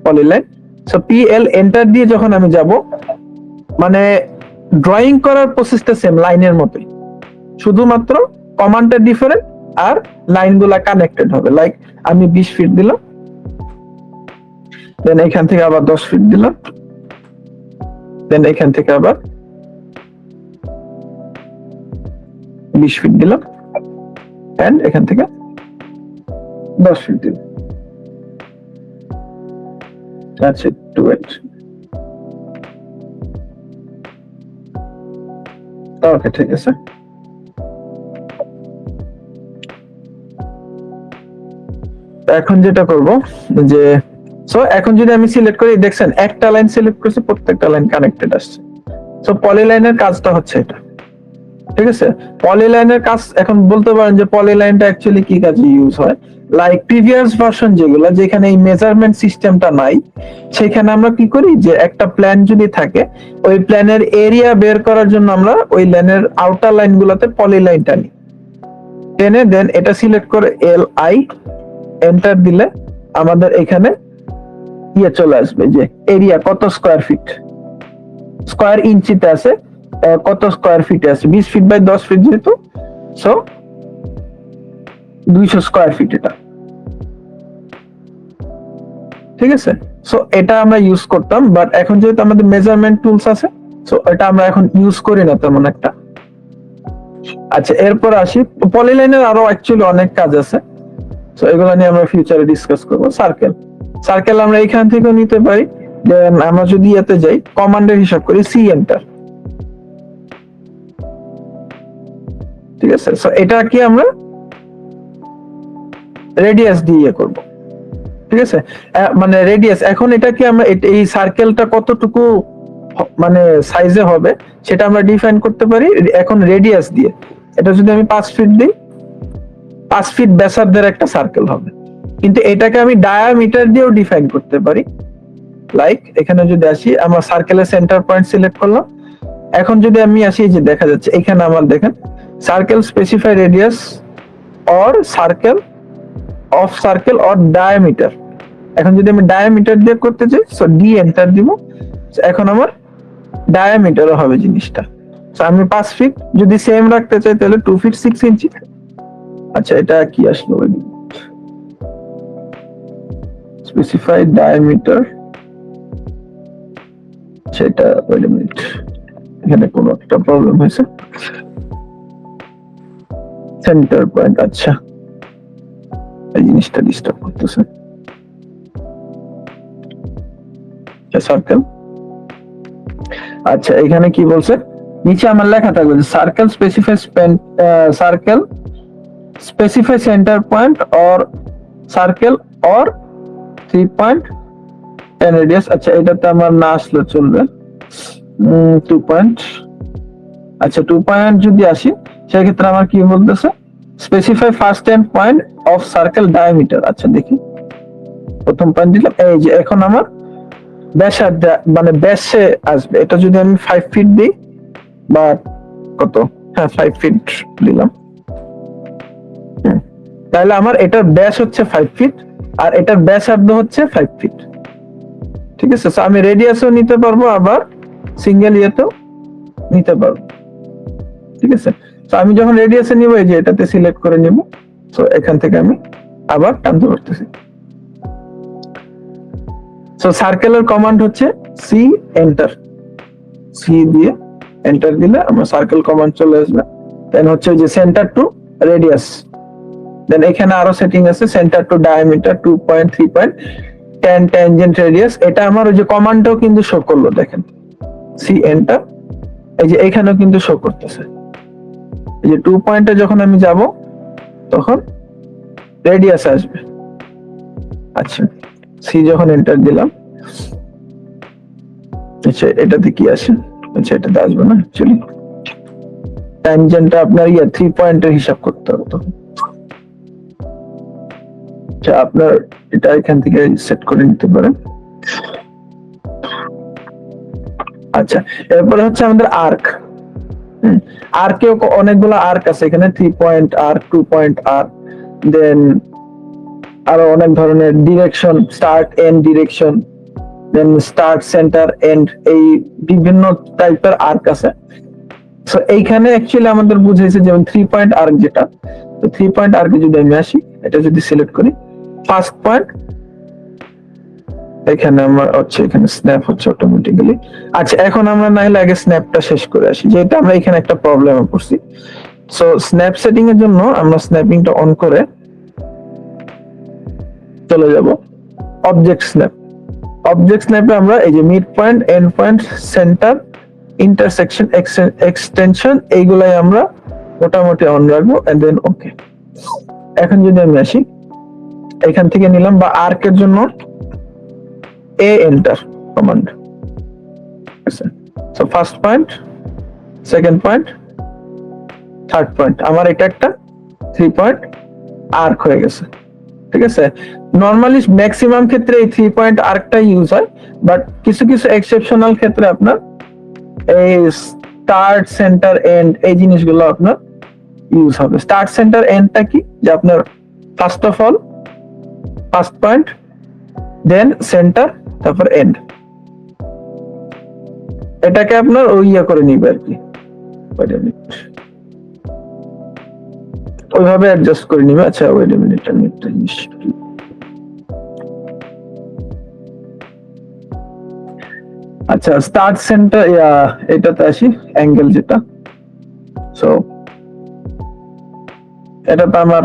polyline. So PL enter দিয়ে যখন আমি যাব, মানে ড্রয়িং করার প্রসেসটা সেম লাইনের মতোই, শুধুমাত্র কমান্ডটা ডিফারেন্ট আর লাইনগুলা কানেক্টেড হবে। লাইক আমি 20 ফিট দিলাম, দেন এখান থেকে আবার 10 ফিট দিলাম, দেন এখান থেকে আবার 20 ফিট দিলাম, এন্ড এখান থেকে 10 ফিট দিলাম। That's it to it. ওকে, ঠিক আছে। এখন যেটা করব যে, সো এখন যদি আমি সিলেক্ট করি, দেখছেন একটা লাইন সিলেক্ট করছি, প্রত্যেকটা লাইন কানেক্টেড আসছে। সো পলিলাইনের কাজটা হচ্ছে এটা। ঠিক আছে, পলিলাইনের কাজ এখন বলতে পারেন যে পলিলাইনটা অ্যাকচুয়ালি কি কাজে ইউজ হয়, লাইক প্রিভিয়াস ভার্সন যেগুলো, যেখানে এই মেজারমেন্ট সিস্টেমটা নাই, সেখানে আমরা কি করি যে একটা প্ল্যান যদি থাকে, ওই প্ল্যানের এরিয়া বের করার জন্য আমরা ওই লাইনের আউটার লাইনগুলোতে পলিলাইন টানি, টেনে দেন এটা সিলেক্ট করে LI এন্টার দিলে আমাদের এখানে চলে আসবে যে এরিয়া কত স্কয়ার ইঞ্চিতে আছে, কত স্কয়ার ফিটে আছে, 20 ফিট বাই 10 ফিট যেহেতু, সো 200 স্কয়ার ফিট এটা। ঠিক আছে, সো এটা আমরা ইউজ করতাম, বাট এখন যেহেতু আমাদের মেজারমেন্ট টুলস আছে, সো এটা আমরা এখন ইউজ করি না তেমন একটা। আচ্ছা, এরপর আসি, পলিলাইনের আরো অ্যাকচুয়ালি অনেক কাজ আছে, সো এগুলো নিয়ে আমরা ফিউচারে ডিসকাস করব। সার্কেল আমরা এখান থেকেও নিতে পারি, দেন আমরা যদি এতে যাই, কমান্ডের হিসাব করি সি এন্টার। ঠিক আছে, সো এটা কি আমরা রেডিয়াস দিয়ে করব। ঠিক আছে, মানে রেডিয়াস, এখন এটা কি আমরা এই সার্কেলটা কতটুকু মানে সাইজে হবে সেটা আমরা ডিফাইন করতে পারি এখন রেডিয়াস দিয়ে। এটা যদি আমি 5 ফিট দিই, 5 ফিট ব্যাসার্ধের একটা সার্কেল হবে, কিন্তু এটাকে আমি ডায়ামিটার দিয়েও ডিফাইন করতে পারি। লাইক এখানে যদি আসি, আমরা সার্কেলের সেন্টার পয়েন্ট সিলেক্ট করলাম, এখন যদি আমি আসি, যে দেখা যাচ্ছে এখানে আমার দেখেন circle specify radius or circle or diameter. এখন যদি আমি ডায়ামিটার দিয়ে করতে চাই, সো ডি এন্টার দিব, এখন আমার ডায়ামিটারও হবে জিনিসটা। আমি 5 ফিট যদি সেম রাখতে চাই, তাহলে 2 ফিট 6 ইঞ্চি। আচ্ছা, এটা কি আসলো, স্পেসিফাইড ডায়ামিটার, সেটা ওয়েট আ মিনিট, এখানে কোনো একটা প্রবলেম হয়েছে। সেন্টার পয়েন্ট, আচ্ছা এই জিনিসটা ডিস্টার্ব করতেছে। সার্কেল, আচ্ছা এখানে কি বলছে, নিচে আমার লেখা থাকবে যে circle specify centre point or circle or 3 point 10 radius. আচ্ছা এটাতে আমার না আসলে চলবে। 2 পয়েন্ট, আচ্ছা 2 পয়েন্ট যদি আসি সেক্ষেত্রে আমার কি বলতেছে, specify first 10 point of circle diameter. আচ্ছা দেখি, প্রথম পয়েন্ট দিলাম, এই যে এখন আমার ব্যাসার্ধ মানে ব্যাসে আসবে। এটা যদি আমি 5 ফিট দিই বা কত, হ্যাঁ 5 ফিট দিলাম, তাহলে আমার এটার ব্যাস হচ্ছে 5 ফিট আর এটার ব্যাসার্ধ হচ্ছে 5 ফিট। ঠিক আছে, সো আমি রেডিয়াসও নিতে পারবো আবার সিঙ্গেল ইয়েতেও নিতে পারবো। ঠিক আছে, তো আমি যখন রেডিয়াসে নিব, এই যে এটাতে সিলেক্ট করে নিব, সো এখান থেকে আমি আবার টানতে পারতেছি। সো সার্কেলের কমান্ড হচ্ছে সি এন্টার, সি দিয়ে এন্টার দিলে আমার সার্কেল কমান্ড চলে আসবে। দেন হচ্ছে যে সেন্টার টু রেডিয়াস, দেন এখানে আরো সেটিং আছে, centre to diameter 2 point, 3 point, 10 tangent radius. এটা আমার ওই যে কমান্ডটাও কিন্তু শো করলো, দেখেন সি এন্টার, এই যে এখানেও কিন্তু শো করতেছে। এই যে 2 পয়েন্টে যখন আমি যাব তখন রেডিয়াস আসবে। আচ্ছা সি যখন এন্টার দিলাম, আচ্ছা এটাতে কি আসে, আচ্ছা এটাতে আসবে না, অ্যাকচুয়ালি ট্যানজেন্টটা আপনার 3 পয়েন্টের হিসাব করতে হবে তখন। আচ্ছা আপনার এটা এখান থেকে সেট করে নিতে পারেন। আচ্ছা এরপরে হচ্ছে আমাদের আর্ক। আর্কেও অনেকগুলো আর্ক আছে এখানে, 3 point arc, 2 point arc, then আরো অনেক ধরনের direction, start end direction, then start centre end, এই বিভিন্ন টাইপের আর্ক আছে। সো এইখানে অ্যাকচুয়ালি আমাদের বুঝাইছে যেমন 3 পয়েন্ট আর্ক যেটা, তো 3 পয়েন্ট আর্কে যদি আমি আসি, এটা যদি সিলেক্ট করি, ফার্স্ট পয়েন্ট এখানে আমার হচ্ছে, এখানে স্ন্যাপ হচ্ছে অটোমেটিক্যালি। আচ্ছা এখন আমরা নাইলে আগে স্ন্যাপটা শেষ করে আসি, যেহেতু আমরা এখানে একটা প্রবলেমে পড়ছি। সো স্ন্যাপ সেটিং এর জন্য আমরা স্ন্যাপিংটা অন করে চলে যাব অবজেক্ট স্ন্যাপ। অবজেক্ট স্ন্যাপে আমরা এই যে mid point, end point, centre, intersection, extension, এইগুলাই আমরা মোটামুটি অন রাখবো, এন্ড দেন ওকে। এখন যদি আমি আসি, এখান থেকে নিলাম, বা আর্কের জন্য এ enter command. So first point, second point, third point, আমার এটা একটা 3 পয়েন্ট আর্ক হয়ে গেছে। ঠিক আছে, নরমালি ম্যাক্সিমাম ক্ষেত্রে এই 3 পয়েন্ট আর্কটা ইউজ হয়, বাট কিছু কিছু এক্সেপশনাল ক্ষেত্রে আপনার এই স্টার্ট, সেন্টার, এন্ড এই জিনিসগুলো আপনার ইউজ হবে। স্টার্ট, সেন্টার, এন্ডটা কি, যে আপনার first of all first point, then centre, তারপর এন্ড, এটাকে আপনার ওই ইয়ে করে নিবে আর কি, ওইভাবে অ্যাডজাস্ট করে নিবে। আচ্ছা ওয়েট আ মিনিট, আমি একটা জিনিস, আচ্ছা স্টার্ট সেন্টার, এটাতে আসি, অ্যাঙ্গেল যেটা, সো এটা তো আমার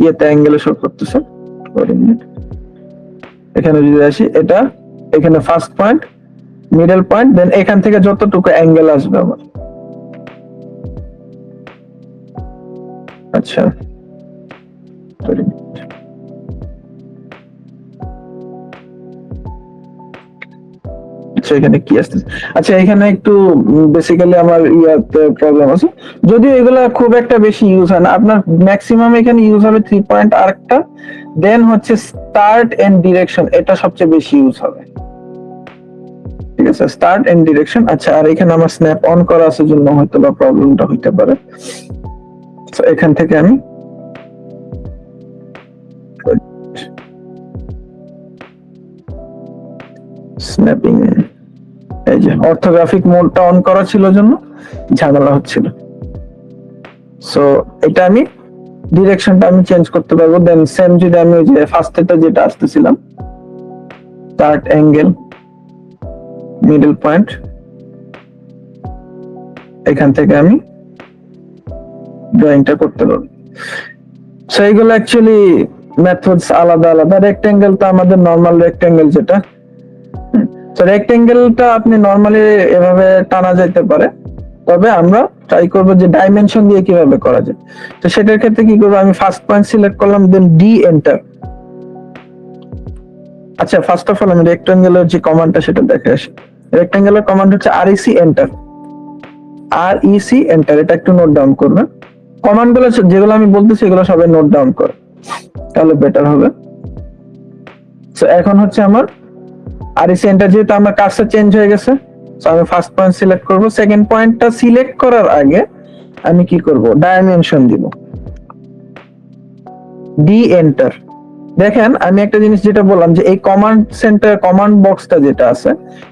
ইয়েতে অ্যাঙ্গেলে শো করতেছে। এখানে যদি আসি, এটা এখানে ফার্স্ট পয়েন্ট, মিডল পয়েন্ট, দেন এখান থেকে যতটুকু অ্যাঙ্গেল আসবে আমার। আচ্ছা আচ্ছা এখানে কি আসতেছে, আচ্ছা এখানে একটু বেসিক্যালি আমার ইয়াতে প্রবলেম আছে, যদিও এগুলা খুব একটা বেশি ইউজ হয় না। আপনার ম্যাক্সিমাম এখানে ইউজ হবে 3 পয়েন্ট আর্কটা, দেন হচ্ছে স্টার্ট এন্ড ডিরেকশন, এটা সবচেয়ে বেশি ইউজ হবে। ঠিক আছে, স্টার্ট এন্ড ডিরেকশন। আচ্ছা আর এখানে আমার স্ন্যাপ অন করা আছে জন্য হয়তো বা প্রবলেমটা হইতে পারে। তো এখান থেকে আমি স্ন্যাপিং, এই যে অর্থোগ্রাফিক মোডটা অন করা ছিল জন্য ঝামেলা হচ্ছিল। সো এটা আমি ডিরেকশনটা আমি চেঞ্জ করতে পারবো। দেন সেম যদি আমি ওই যে ফার্স্টেটা যেটা আসতেছিলাম, স্টার্ট, অ্যাঙ্গেল, মিডল পয়েন্ট, এখান থেকে আমি ড্রয়িংটা করতে পারবো। সো এইগুলো অ্যাকচুয়ালি মেথডস আলাদা আলাদা। রেক্টেঙ্গেল তো আমাদের নরমাল রেক্টেঙ্গেল যেটা, তো রেক্টেঙ্গেলটা আপনি নরমালি এভাবে টানা যাইতে পারে, তবে আমরা ট্রাই করব যে ডাইমেনশন দিয়ে কিভাবে করা যায়। তো সেটার ক্ষেত্রে কি করব, আমি ফার্স্ট পয়েন্ট সিলেক্ট করলাম, দেন ডি এন্টার, আচ্ছা, ফার্স্ট অফ অল আমি রেক্টাঙ্গুলার যে কমান্ডটা সেটা দেখে আসি। রেক্টাঙ্গুলার কমান্ড হচ্ছে আরইসি এন্টার। আরইসি এন্টার, এটা একটু নোট ডাউন করবেন। কমান্ড গুলো যেগুলো আমি বলতেছি এগুলো সবাই নোট ডাউন করো, তাহলে বেটার হবে। সো এখন হচ্ছে আমার আরইসি এন্টার, যেহেতু আমার কাজটা চেঞ্জ হয়ে গেছে, সো আমি ফার্স্ট পয়েন্ট সিলেক্ট করব। সেকেন্ড পয়েন্টটা সিলেক্ট করার আগে আমি কি করব, ডাইমেনশন দিব, ডি এন্টার। দেখেন আমি একটা জিনিস যেটা বললাম যে এই কমান্ড সেন্টার কমান্ড বক্সটা যেটা আছে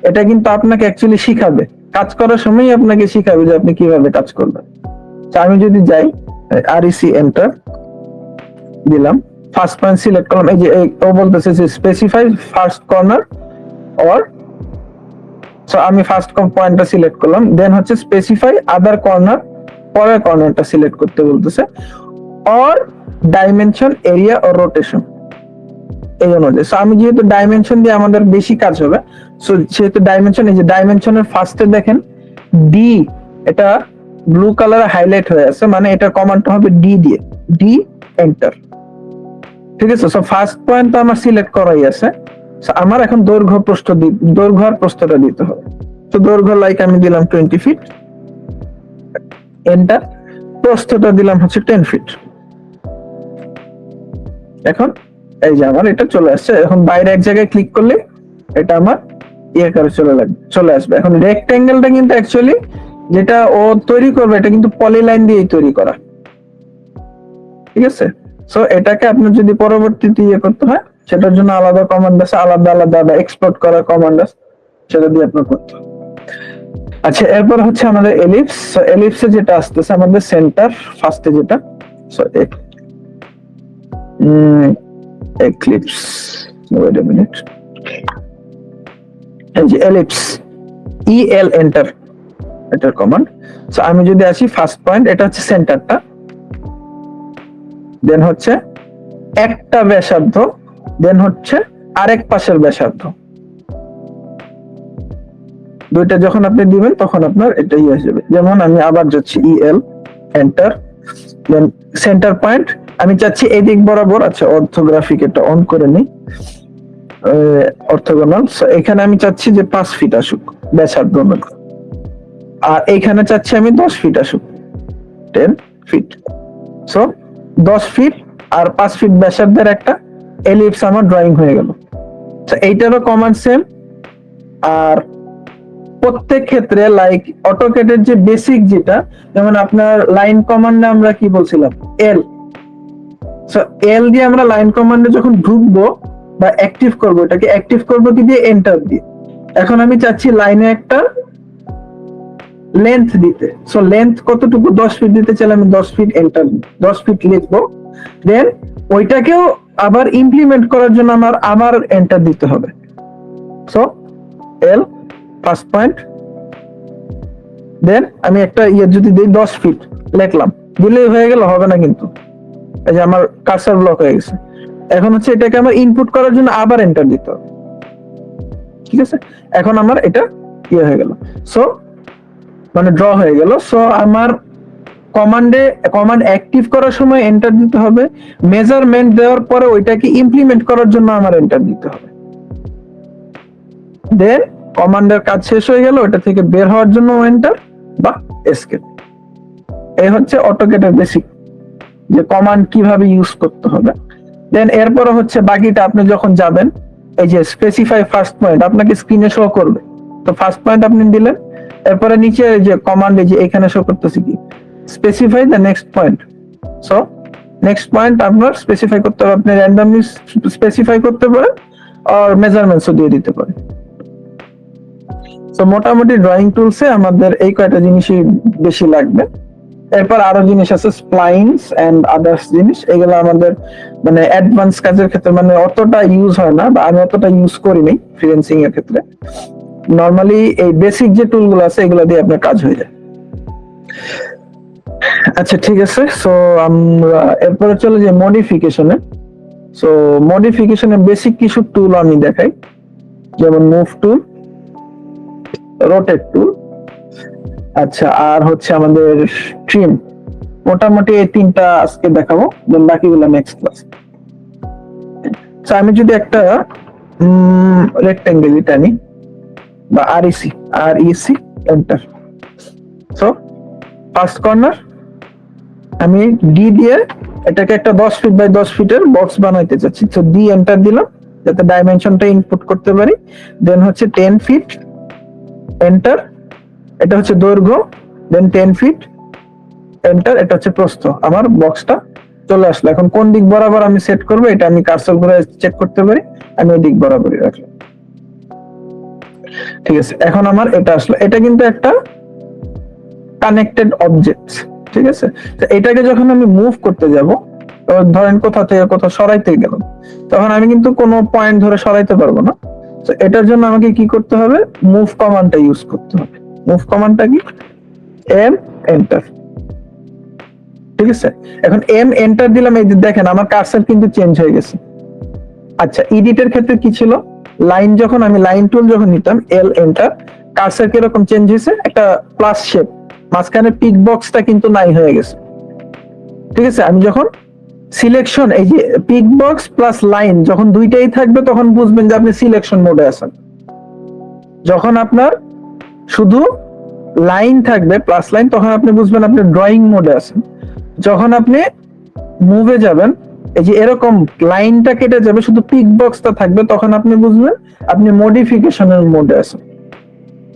এটা কিন্তু আপনাকে অ্যাকচুয়ালি শিখাবে, কাজ করার সময় আপনাকে শিখাবে যে আপনি কিভাবে কাজ করবেন। আমি যদি যাই আরইসি এন্টার দিলাম, ফার্স্ট পয়েন্ট সিলেক্ট করলাম, এই যে ও বলতেছে যে specify first corner or, so আমি ফার্স্ট পয়েন্টটা সিলেক্ট করলাম, দেন হচ্ছে স্পেসিফাই আদার কর্নার, পরের কর্নারটা সিলেক্ট করতে বলতেছে, অর ডাইমেনশন এরিয়া ও রোটেশন এই অনুযায়ী। সো আমি যেহেতু ডাইমেনশন দিয়ে আমাদের বেশি কাজ হবে, সো যেহেতু ডাইমেনশন, এই যে ডাইমেনশনের ফার্স্টে দেখেন ডি, এটা ব্লু কালারে হাইলাইট হয়ে আছে, মানে এটা কমান্ডটা হবে ডি দিয়ে, ডি এন্টার। ঠিক আছে, সো ফার্স্ট পয়েন্ট তো আমার সিলেক্ট করাই আছে, সো আমার এখন দৈর্ঘ্য আর প্রস্থটা দিতে হবে। তো দৈর্ঘ্য লাইক আমি দিলাম 20 ফিট, এন্টার। প্রস্থটা দিলাম হচ্ছে 10 ফিট। এখন এই যে আমার এটা চলে আসছে। এখন বাইরে এক জায়গায় ক্লিক করলে এটা আমার ইয়ে করে চলে আসবে। এখন রেক্ট্যাঙ্গেলটা কিন্তু অ্যাকচুয়ালি যেটা ও তৈরি করবে এটা কিন্তু পলিলাইন দিয়েই তৈরি করা, ঠিক আছে। সো এটাকে আপনার যদি পরবর্তীতে ইয়ে করতে হয় সেটার জন্য আলাদা কমান্ড আছে, আলাদা এক্সপোর্ট করার কমান্ড আছে, সেটা দিয়ে আপনার করতে হবে। আচ্ছা, এরপর হচ্ছে আমাদের এলিপস। সো এলিপসে যেটা আসতেছে আমাদের সেন্টার ফার্স্টে যেটা, so eclipse, wait a minute, এই যে এলিপস, ইএল এন্টার, এটার কমান্ড। সো আমি যদি আসি ফার্স্ট পয়েন্ট, এটা হচ্ছে সেন্টারটা, দেন হচ্ছে একটা ব্যাসার্ধ, দেন হচ্ছে আরেক পাশের ব্যাসার্ধ, দুইটা যখন আপনি দিবেন তখন আপনার এটাই হয়ে যাবে। যেমন আমি আবার যাচ্ছি ইএল এন্টার, দেন সেন্টার পয়েন্ট আমি চাচ্ছি এদিক বরাবর। আচ্ছা, অর্থোগ্রাফিক এটা অন করে নিই, অর্থোগোনাল। সো এখানে আমি চাচ্ছি যে 5 ফিট আসুক ব্যাসার্ধ, আর এইখানে চাচ্ছি আমি 10 ফিট আসুক, 10 ফিট। সো 10 ফিট আর 5 ফিট ব্যাসার্ধের একটা এলিপস আমার ড্রয়িং হয়ে গেল। এইটারও কমান্ড সেম। আর প্রত্যেক ক্ষেত্রে লাইক অটোক্যাডের যে বেসিক যেটা, যেমন আপনার লাইন কমান্ডে আমরা কি বলছিলাম, এল। সো এল দিয়ে আমরা লাইন কমান্ডে যখন ঢুকবো বা অ্যাক্টিভ করবো, এটাকে অ্যাক্টিভ করবো কি দিয়ে, এন্টার দিয়ে। এখন আমি চাচ্ছি লাইনে একটা লেন্থ দিতে, সো লেন্থ কতটুকু, 10 ফিট দিতে চাইলে আমি 10 ফিট এন্টার, 10 ফিট লিখবো। দেন ওইটাকেও আবার ইমপ্লিমেন্ট করার জন্য আমার আবার এন্টার দিতে হবে। সো এল ফার্স্ট পয়েন্ট, দেন আমি একটা যদি দিই 10 ফিট লিখলাম, দিলেই হয়ে গেল, হবে না কিন্তু, এই যে আমার কার্সার ব্লক হয়ে গেছে। এখন হচ্ছে এটাকে আমার ইনপুট করার জন্য আবার এন্টার দিতে হবে, ঠিক আছে। এখন আমার এটা হয়ে গেল, সো মানে ড্র হয়ে গেল। সো আমার কমান্ড অ্যাক্টিভ করার সময় এন্টার দিতে হবে, মেজারমেন্ট দেওয়ার পরে ওইটাকে ইমপ্লিমেন্ট করার জন্য আমার এন্টার দিতে হবে। দেন কমান্ডের কাজ শেষ হয়ে গেল, ওটা থেকে বের হওয়ার জন্য এন্টার বা এসকেপ। এই হচ্ছে অটোক্যাডের বেসিক, যে কমান্ড কিভাবে ইউজ করতে হবে। দেন এরপরে হচ্ছে বাকিটা আপনি যখন যাবেন, এই যে স্পেসিফাই ফার্স্ট পয়েন্ট আপনাকে স্ক্রিনে শো করবে, তো ফার্স্ট পয়েন্ট আপনি দিলেন, এরপরে নিচে যে কমান্ড, এই যে এখানে শো করতেছে কি, specify the next point. So next point আপনার স্পেসিফাই করতে হবে, আপনি র্যান্ডমলি স্পেসিফাই করতে পারেন আর মেজারমেন্টসও দিয়ে দিতে পারেন। তো মোটামুটি ড্রয়িং টুলসে আমাদের এই কয়টা জিনিসই বেশি লাগবে। এরপর আরো জিনিস আছে, স্প্লাইনস এন্ড আদার্স জিনিস, এগুলো আমাদের মানে অ্যাডভান্স কাজের ক্ষেত্রে মানে অতটা ইউজ হয় না, বা আমি অতটা ইউজ করিনি ফ্রিল্যান্সিং এর ক্ষেত্রে। নরমালি এই বেসিক যে টুলগুলো আছে এগুলো দিয়ে আপনার কাজ হয়ে যায়। আচ্ছা, ঠিক আছে। সো আমরা এরপরে চলে যাই মডিফিকেশনে। সো মডিফিকেশনে বেসিক কিছু টুল আমি দেখাই, যেমন মুভ টুল, রোটেট টুল, আচ্ছা, আর হচ্ছে আমাদের ট্রিম। মোটামুটি এই তিনটা আজকে দেখাবো, দেন বাকিগুলো নেক্সট ক্লাস। আমি যদি একটা রেক্টেঙ্গেলই টানি বা R EC enter. So first corner আমি ডি দিয়ে এটাকে একটা 10 ফিট বাই 10 ফিটের বক্স বানাইতে চাচ্ছি, তো ডি এন্টার দিলাম যাতে ডাইমেনশনটা ইনপুট করতে পারি। দেন হচ্ছে 10 ফিট এন্টার, এটা হচ্ছে দৈর্ঘ্য। দেন 10 ফিট এন্টার, এটা হচ্ছে প্রস্থ। আমার বক্সটা চলে আসলো। এখন কোন দিক বরাবর আমি সেট করবো এটা আমি কার্সর করে চেক করতে পারি, আমি ওই দিক বরাবরই রাখলাম। ঠিক আছে, এখন আমার এটা আসলো। এটা কিন্তু একটা কানেক্টেড অবজেক্ট, ঠিক আছে। তো এটাকে যখন আমি মুভ করতে যাব, ধরেন কোথা থেকে কোথাও সরাইতে গেলাম, তখন আমি কিন্তু কোনো পয়েন্ট ধরে সরাইতে পারবো না। তো এটার জন্য আমাকে কি করতে হবে, মুভ কমান্ডটা ইউজ করতে হবে। মুভ কমান্ডটা কি, এম এন্টার। ঠিক আছে, এখন এম এন্টার দিলাম, এই যে দেখেন আমার কার্সর কিন্তু চেঞ্জ হয়ে গেছে। আচ্ছা, এডিটের ক্ষেত্রে কি ছিল, লাইন যখন আমি লাইন টুল যখন নিতাম, এল এন্টার, কার্সর কিরকম চেঞ্জ হয়েছে, একটা প্লাস শেপ, মাঝখানে পিক বক্সটা কিন্তু নাই হয়ে গেছে। ঠিক আছে, আমি যখন সিলেকশন, এই যে পিক বক্স প্লাস লাইন যখন দুইটাই থাকবে তখন বুঝবেন যে আপনি সিলেকশন মোডে আছেন। যখন আপনার শুধু লাইন থাকবে প্লাস লাইন, তখন আপনি বুঝবেন আপনি ড্রয়িং মোডে আছেন। যখন আপনি মুভে যাবেন, এই যে এরকম লাইনটা কেটে যাবে, শুধু পিক বক্সটা থাকবে, তখন আপনি বুঝবেন আপনি মডিফিকেশনের মোডে আছেন।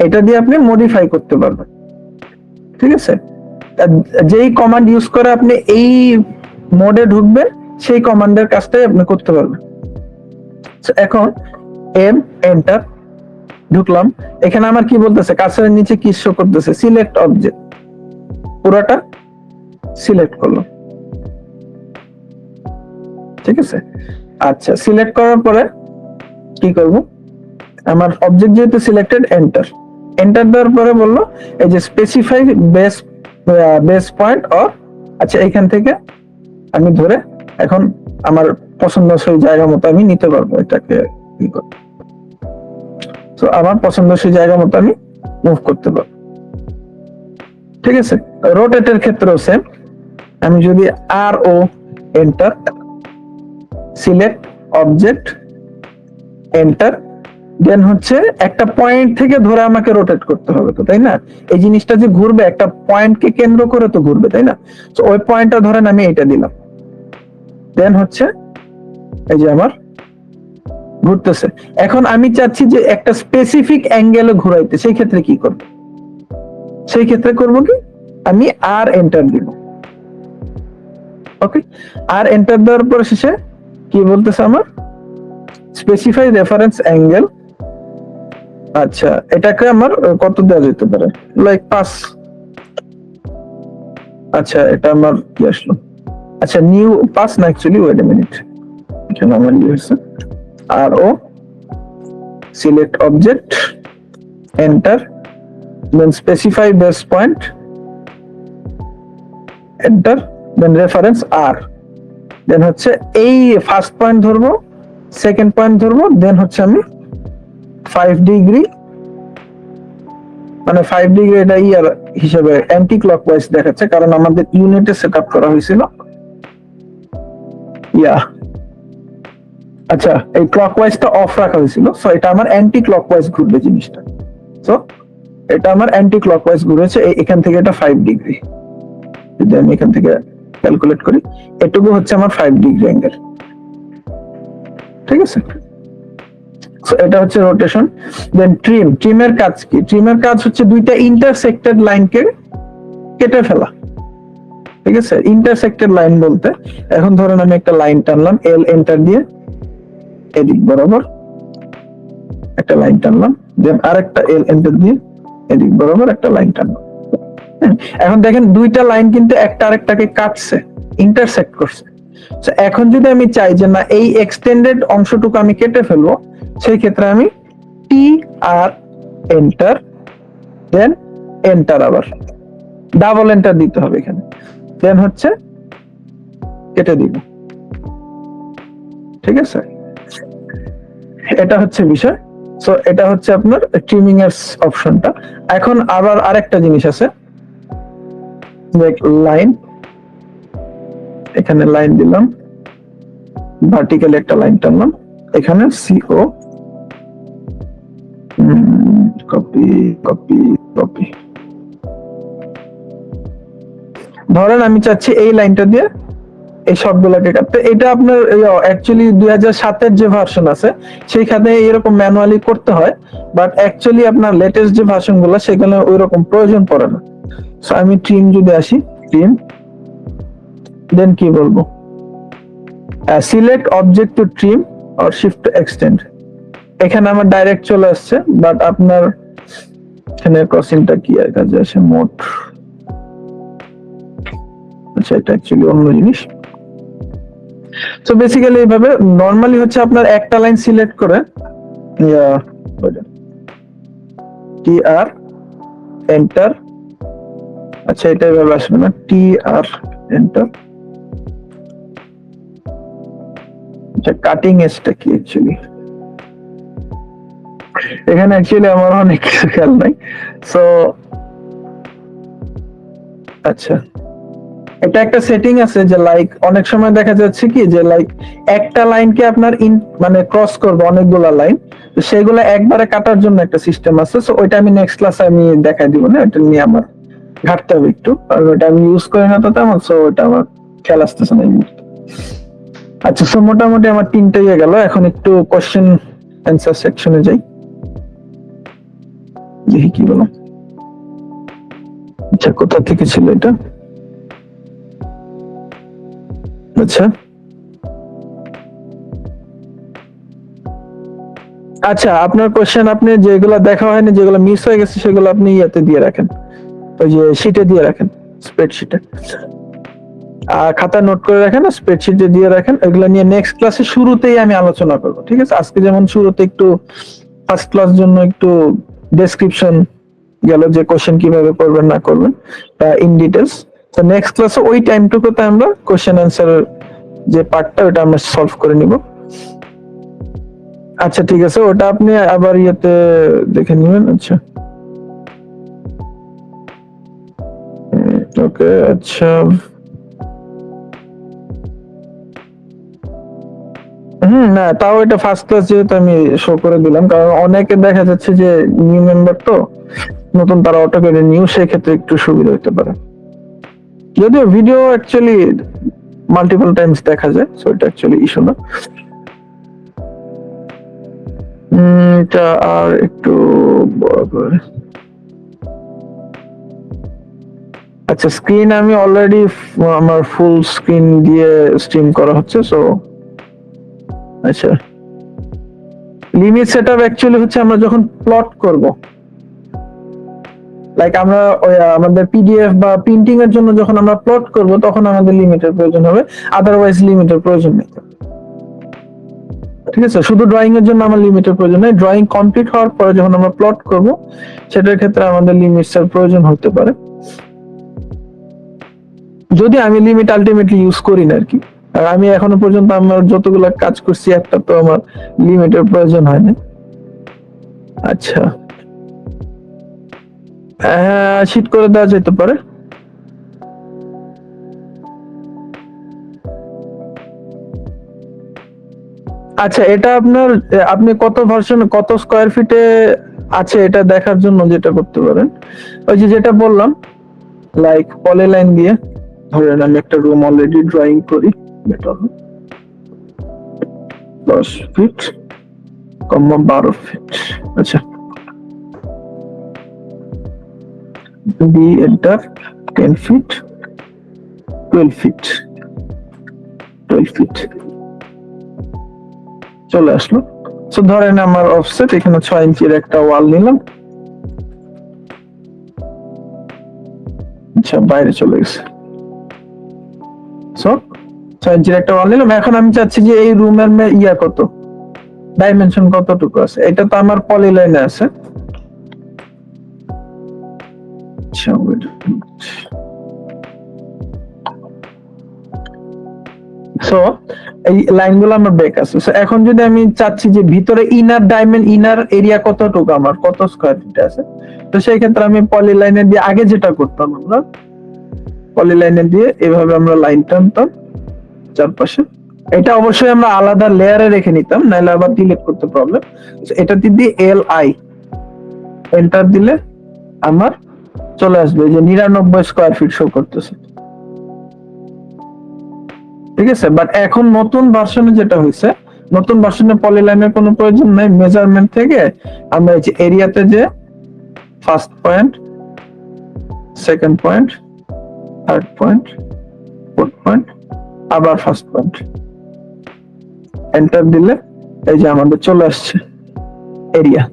এটা দিয়ে আপনি মডিফাই করতে পারবেন। ঠিক আছে, যেই কমান্ড ইউজ করে আপনি এই মোডে ঢুকবেন, সেই কমান্ডের কাজটাই আপনি করতে পারবেন। এখন এম এন্টার ঢুকলাম, এখানে আমার কি বলতেছে, কার্সরের নিচে কি শো করতেছে, সিলেক্ট অবজেক্ট, পুরোটা সিলেক্ট করলাম। ঠিক আছে, আচ্ছা সিলেক্ট করার পরে কি করব, আমার অবজেক্ট যেহেতু সিলেক্টেড, এন্টার। এন্টার দেওয়ার পরে বললো এই যে স্পেসিফাই বেস পয়েন্ট অর, আচ্ছা এখান থেকে আমি ধরে এখন আমার পছন্দসই জায়গা মতো আমি নিতে পারবো এটাকে। তো আমার পছন্দসই জায়গা মতো আমি মুভ করতে পারবো। ঠিক আছে, রোটেটের ক্ষেত্রেও সেম, আমি যদি আর ও এন্টার, সিলেক্ট অবজেক্ট এন্টার, দেন হচ্ছে একটা পয়েন্ট থেকে ধরে আমাকে রোটেট করতে হবে, তো তাই না, এই জিনিসটা যে ঘুরবে একটা পয়েন্টকে কেন্দ্র করে তো ঘুরবে, তাই না। তো ওই পয়েন্টটা ধরেন আমি এটা দিলাম, দেন হচ্ছে এই যে আমার ঘুরতেছে। এখন আমি চাচ্ছি যে একটা স্পেসিফিক অ্যাঙ্গেলে ঘুরাইতে, সেই ক্ষেত্রে কি করব, সেই ক্ষেত্রে করব কি, আমি আর এন্টার দিব। ওকে, আর এন্টার দেওয়ার পর শেষে কি বলতেছে আমার, স্পেসিফাই রেফারেন্স অ্যাঙ্গেল। আচ্ছা, এটাকে আমার কত দেওয়া যেতে পারে, লাইক 5। আচ্ছা, এটা আমার কি আসলো, আচ্ছা নিউ 5 না, অ্যাকচুয়ালি ওয়েট এ মিনিট, এখানে আমার কি হয়েছে, আর ও সিলেক্ট অবজেক্ট এন্টার, দেন স্পেসিফাই বেস পয়েন্ট এন্টার, দেন রেফারেন্স আর, দেন হচ্ছে এই ফার্স্ট পয়েন্ট ধরবো, সেকেন্ড পয়েন্ট ধরবো, দেন হচ্ছে আমি 5 ডিগ্রি, মানে 5 ডিগ্রি এটা ইয়ার হিসেবে অ্যান্টি ক্লকওয়াইজ দেখাচ্ছে, কারণ আমাদের ইউনিটে সেটআপ করা হয়েছিল ইয়া। আচ্ছা, এই ক্লকওয়াইজটা অফ রাখা হয়েছিল, সো এটা আমার অ্যান্টি ক্লকওয়াইজ ঘুরবে জিনিসটা। সো এটা আমার অ্যান্টি ক্লকওয়াইজ ঘুরেছে, এখান থেকে এটা 5 ডিগ্রি, যদি আমি এখান থেকে ক্যালকুলেট করি, এটুকু হচ্ছে আমার 5 ডিগ্রি অ্যাঙ্গেল। ঠিক আছে, সো এটা হচ্ছে রোটেশন। দেন ট্রিমের কাজ কি, ট্রিমের কাজ হচ্ছে দুইটা ইন্টারসেক্টেড লাইনকে কেটে ফেলা। ঠিক আছে, ইন্টারসেক্টেড লাইন বলতে, এখন ধরেন আমি একটা লাইন টানলাম, এল এন্টার দিয়ে এদিক বরাবর একটা লাইন টানলাম, দেন আরেকটা এল এন্টার দিয়ে এদিক বরাবর একটা লাইন টানলাম। এখন দেখেন দুইটা লাইন কিন্তু একটা আরেকটাকে কাটছে, ইন্টারসেক্ট করছে। এখন যদি আমি চাই যে না এই এক্সটেন্ডেড অংশটুকু আমি কেটে ফেলবো, সেই ক্ষেত্রে আমি টি আর এন্টার, দেন এন্টার, আবার ডাবল এন্টার দিতে হবে এখানে, দেন হচ্ছে কেটে দিব। ঠিক আছে, এটা হচ্ছে বিষয়। সো এটা হচ্ছে আপনার ট্রিমিং এর অপশনটা। এখন আবার আরেকটা জিনিস আছে, লাইন, এখানে লাইন দিলাম, ভার্টিক্যালি একটা লাইন টানলাম, এখানে সিও কপি কপি কপি। ধরেন আমি চাচ্ছি এই লাইনটা দিয়ে এই সবগুলোকে কাটতে। এটা আপনার অ্যাকচুয়ালি 2007-এর যে ভার্সন আছে সেইখানে এরকম ম্যানুয়ালি করতে হয়, বাট অ্যাকচুয়ালি আপনার লেটেস্ট যে ভার্সন গুলো সেখানে ওইরকম প্রয়োজন পড়ে না। সো আমি ট্রিম যদি আসি, ট্রিম, দেন কি বলবো, select object to trim or shift to extend. এখানে আমার ডাইরেক্ট চলে আসছে, বাট আপনার এখানে ক্রসিংটা কি আর কাজে আসে, মোড। আচ্ছা, এটা অ্যাকচুয়ালি অন্য জিনিস। সো বেসিক্যালি এইভাবে নরমালি হচ্ছে আপনার একটা লাইন সিলেক্ট করে টি আর এন্টার। আচ্ছা, এটা এইভাবে আসবে না, টি আর এন্টার। আচ্ছা, কাটিং এজটা কি অ্যাকচুয়ালি, এখানে অ্যাকচুয়ালি আমার অনেক কিছু খেয়াল নাই। সো আচ্ছা, এটা একটা সেটিং আছে যে লাইক অনেক সময় দেখা যাচ্ছে কি যে লাইক একটা লাইনকে আপনার মানে ক্রস করবে অনেকগুলা লাইন, তো সেগুলো একবারে কাটার জন্য একটা সিস্টেম আছে। সো ওইটা আমি নেক্সট ক্লাসে আমি দেখাই দিব না, এটা নিয়ে আমার ঘাটতে হবে একটু, কারণ ওটা আমি ইউজ করি না তো তেমন। সো ওটা আমার খেয়াল আসতেছে না। আচ্ছা, সো মোটামুটি আমার 3টা হয়ে গেল। এখন একটু কোশ্চেন অ্যান্সার সেকশনে যাই, দেখি কি বলো। আচ্ছা, কোথা থেকে ছিল এটা? আচ্ছা আচ্ছা, আপনার কোশ্চেন আপনি যেগুলো দেখা হয়নি, যেগুলো মিস হয়ে গেছে, সেগুলো আপনি ইয়াতে দিয়ে রাখেন, ওই যে শিটে দিয়ে রাখেন, স্প্রেডশিটে। খাতা নোট করে রাখেন, স্প্রেডশিটে দিয়ে রাখেন। এগুলো নিয়ে নেক্সট ক্লাসে শুরুতেই আমি আলোচনা করব, ঠিক আছে? আজকে যেমন শুরুতে একটু ফার্স্ট ক্লাস জন্য একটু ডেসক্রিপশন গেল যে কোশ্চেন কিভাবে করবেন না করবেন ইন ডিটেলস। তো নেক্সট ক্লাসে ওই টাইমটুকুতে আমরা কোশ্চেন অ্যান্সার যে পার্টটা ওটা আমরা সলভ করে নিব। আচ্ছা ঠিক আছে, ওটা আপনি আবার ইয়েতে দেখে নেবেন। আচ্ছা ওকে, আচ্ছা না, তাও এটা ফার্স্ট ক্লাস যেহেতু আমি শো করে দিলাম, কারণ অনেকে দেখা যাচ্ছে যে নিউ মেম্বার তো নতুন, তারা অটোক্যাডে নিউ, সেই ক্ষেত্রে একটু সুবিধা হতে পারে। যদিও ভিডিও অ্যাকচুয়ালি মাল্টিপল টাইমস দেখা যায়, সো এটা অ্যাকচুয়ালি ইস্যু না। এটা আর একটু বড় করে। আচ্ছা, স্ক্রিন আমি অলরেডি আমার ফুল স্ক্রিন দিয়ে স্ট্রিম করা হচ্ছে। সো আচ্ছা, লিমিট সেটআপ অ্যাকচুয়ালি হচ্ছে আমরা যখন প্লট করব, লাইক আমরা আমাদের পিডিএফ বা প্রিন্টিং এর জন্য যখন আমরা প্লট করব, তখন আমাদের লিমিটের প্রয়োজন হবে, আদারওয়াইজ লিমিটের প্রয়োজন নেই। ঠিক আছে, শুধু ড্রয়িং এর জন্য আমার লিমিটের প্রয়োজন নেই। ড্রয়িং কমপ্লিট হওয়ার পরে যখন আমরা প্লট করব, সেটার ক্ষেত্রে আমাদের লিমিটস এর প্রয়োজন হতে পারে, যদি আমি লিমিট আলটিমেটলি ইউজ করি না আর কি। আর আমি এখনো পর্যন্ত আমার যতগুলো কাজ করছি, একটা তো আমার লিমিটের প্রয়োজন হয় না। আচ্ছা, শিট করে দেওয়া যেতে পারে। আচ্ছা, এটা আপনার আপনি কত ভার্সন কত স্কয়ার ফিটে আছে এটা দেখার জন্য যেটা করতে পারেন, ওই যে যেটা বললাম, লাইক পলিলাইন দিয়ে ধরেন আমি একটা রুম অলরেডি ড্রয়িং করি, বেটার 10 ফিট, 12 ফিট। আচ্ছা, B enter, 10 feet, 12 feet, 12 feet চলে আসলো। সো ধরেন আমার অফসেট এখানে 6 ইঞ্চির একটা ওয়াল নিলাম। আচ্ছা, বাইরে চলে গেছে। সো 6 ইঞ্চির একটা ওয়াল নিলাম। এখন আমি চাচ্ছি যে এই রুমের ইয়া কত, ডাইমেনশন কতটুকু আছে। এটা তো আমার পলিলাইনে আছে। সো এই লাইনগুলো আমার ব্রেক আছে। সো এখন যদি আমি চাচ্ছি যে ভিতরে ইনার এরিয়া কতটুকু, আমার কত স্কয়ার ফিট আছে, তো সেই ক্ষেত্রে আমি পলিলাইনে দিয়ে আগে যেটা করতাম, আমরা পলিলাইনে দিয়ে এভাবে আমরা লাইন টানতাম চারপাশে। এটা অবশ্যই আমরা আলাদা লেয়ারে রেখে নিতাম, নাহলে আবার ডিলিট করতে প্রবলেম। এটাতে দিয়ে এল আই এন্টার দিলে আমার চলে আসবে যে 99 স্কয়ার ফিট শো করতেছে। ঠিক আছে, বাট এখন নতুন ভার্সনে যেটা হয়েছে, নতুন ভার্সনে পলিলাইনের কোনো প্রয়োজন নাই। মেজারমেন্ট থেকে আমরা এই যে এরিয়াতে যে first point, second point, third point, fourth point, আবার ফার্স্ট পয়েন্ট, এন্টার দিলে এই যে আমাদের চলে আসছে এরিয়া।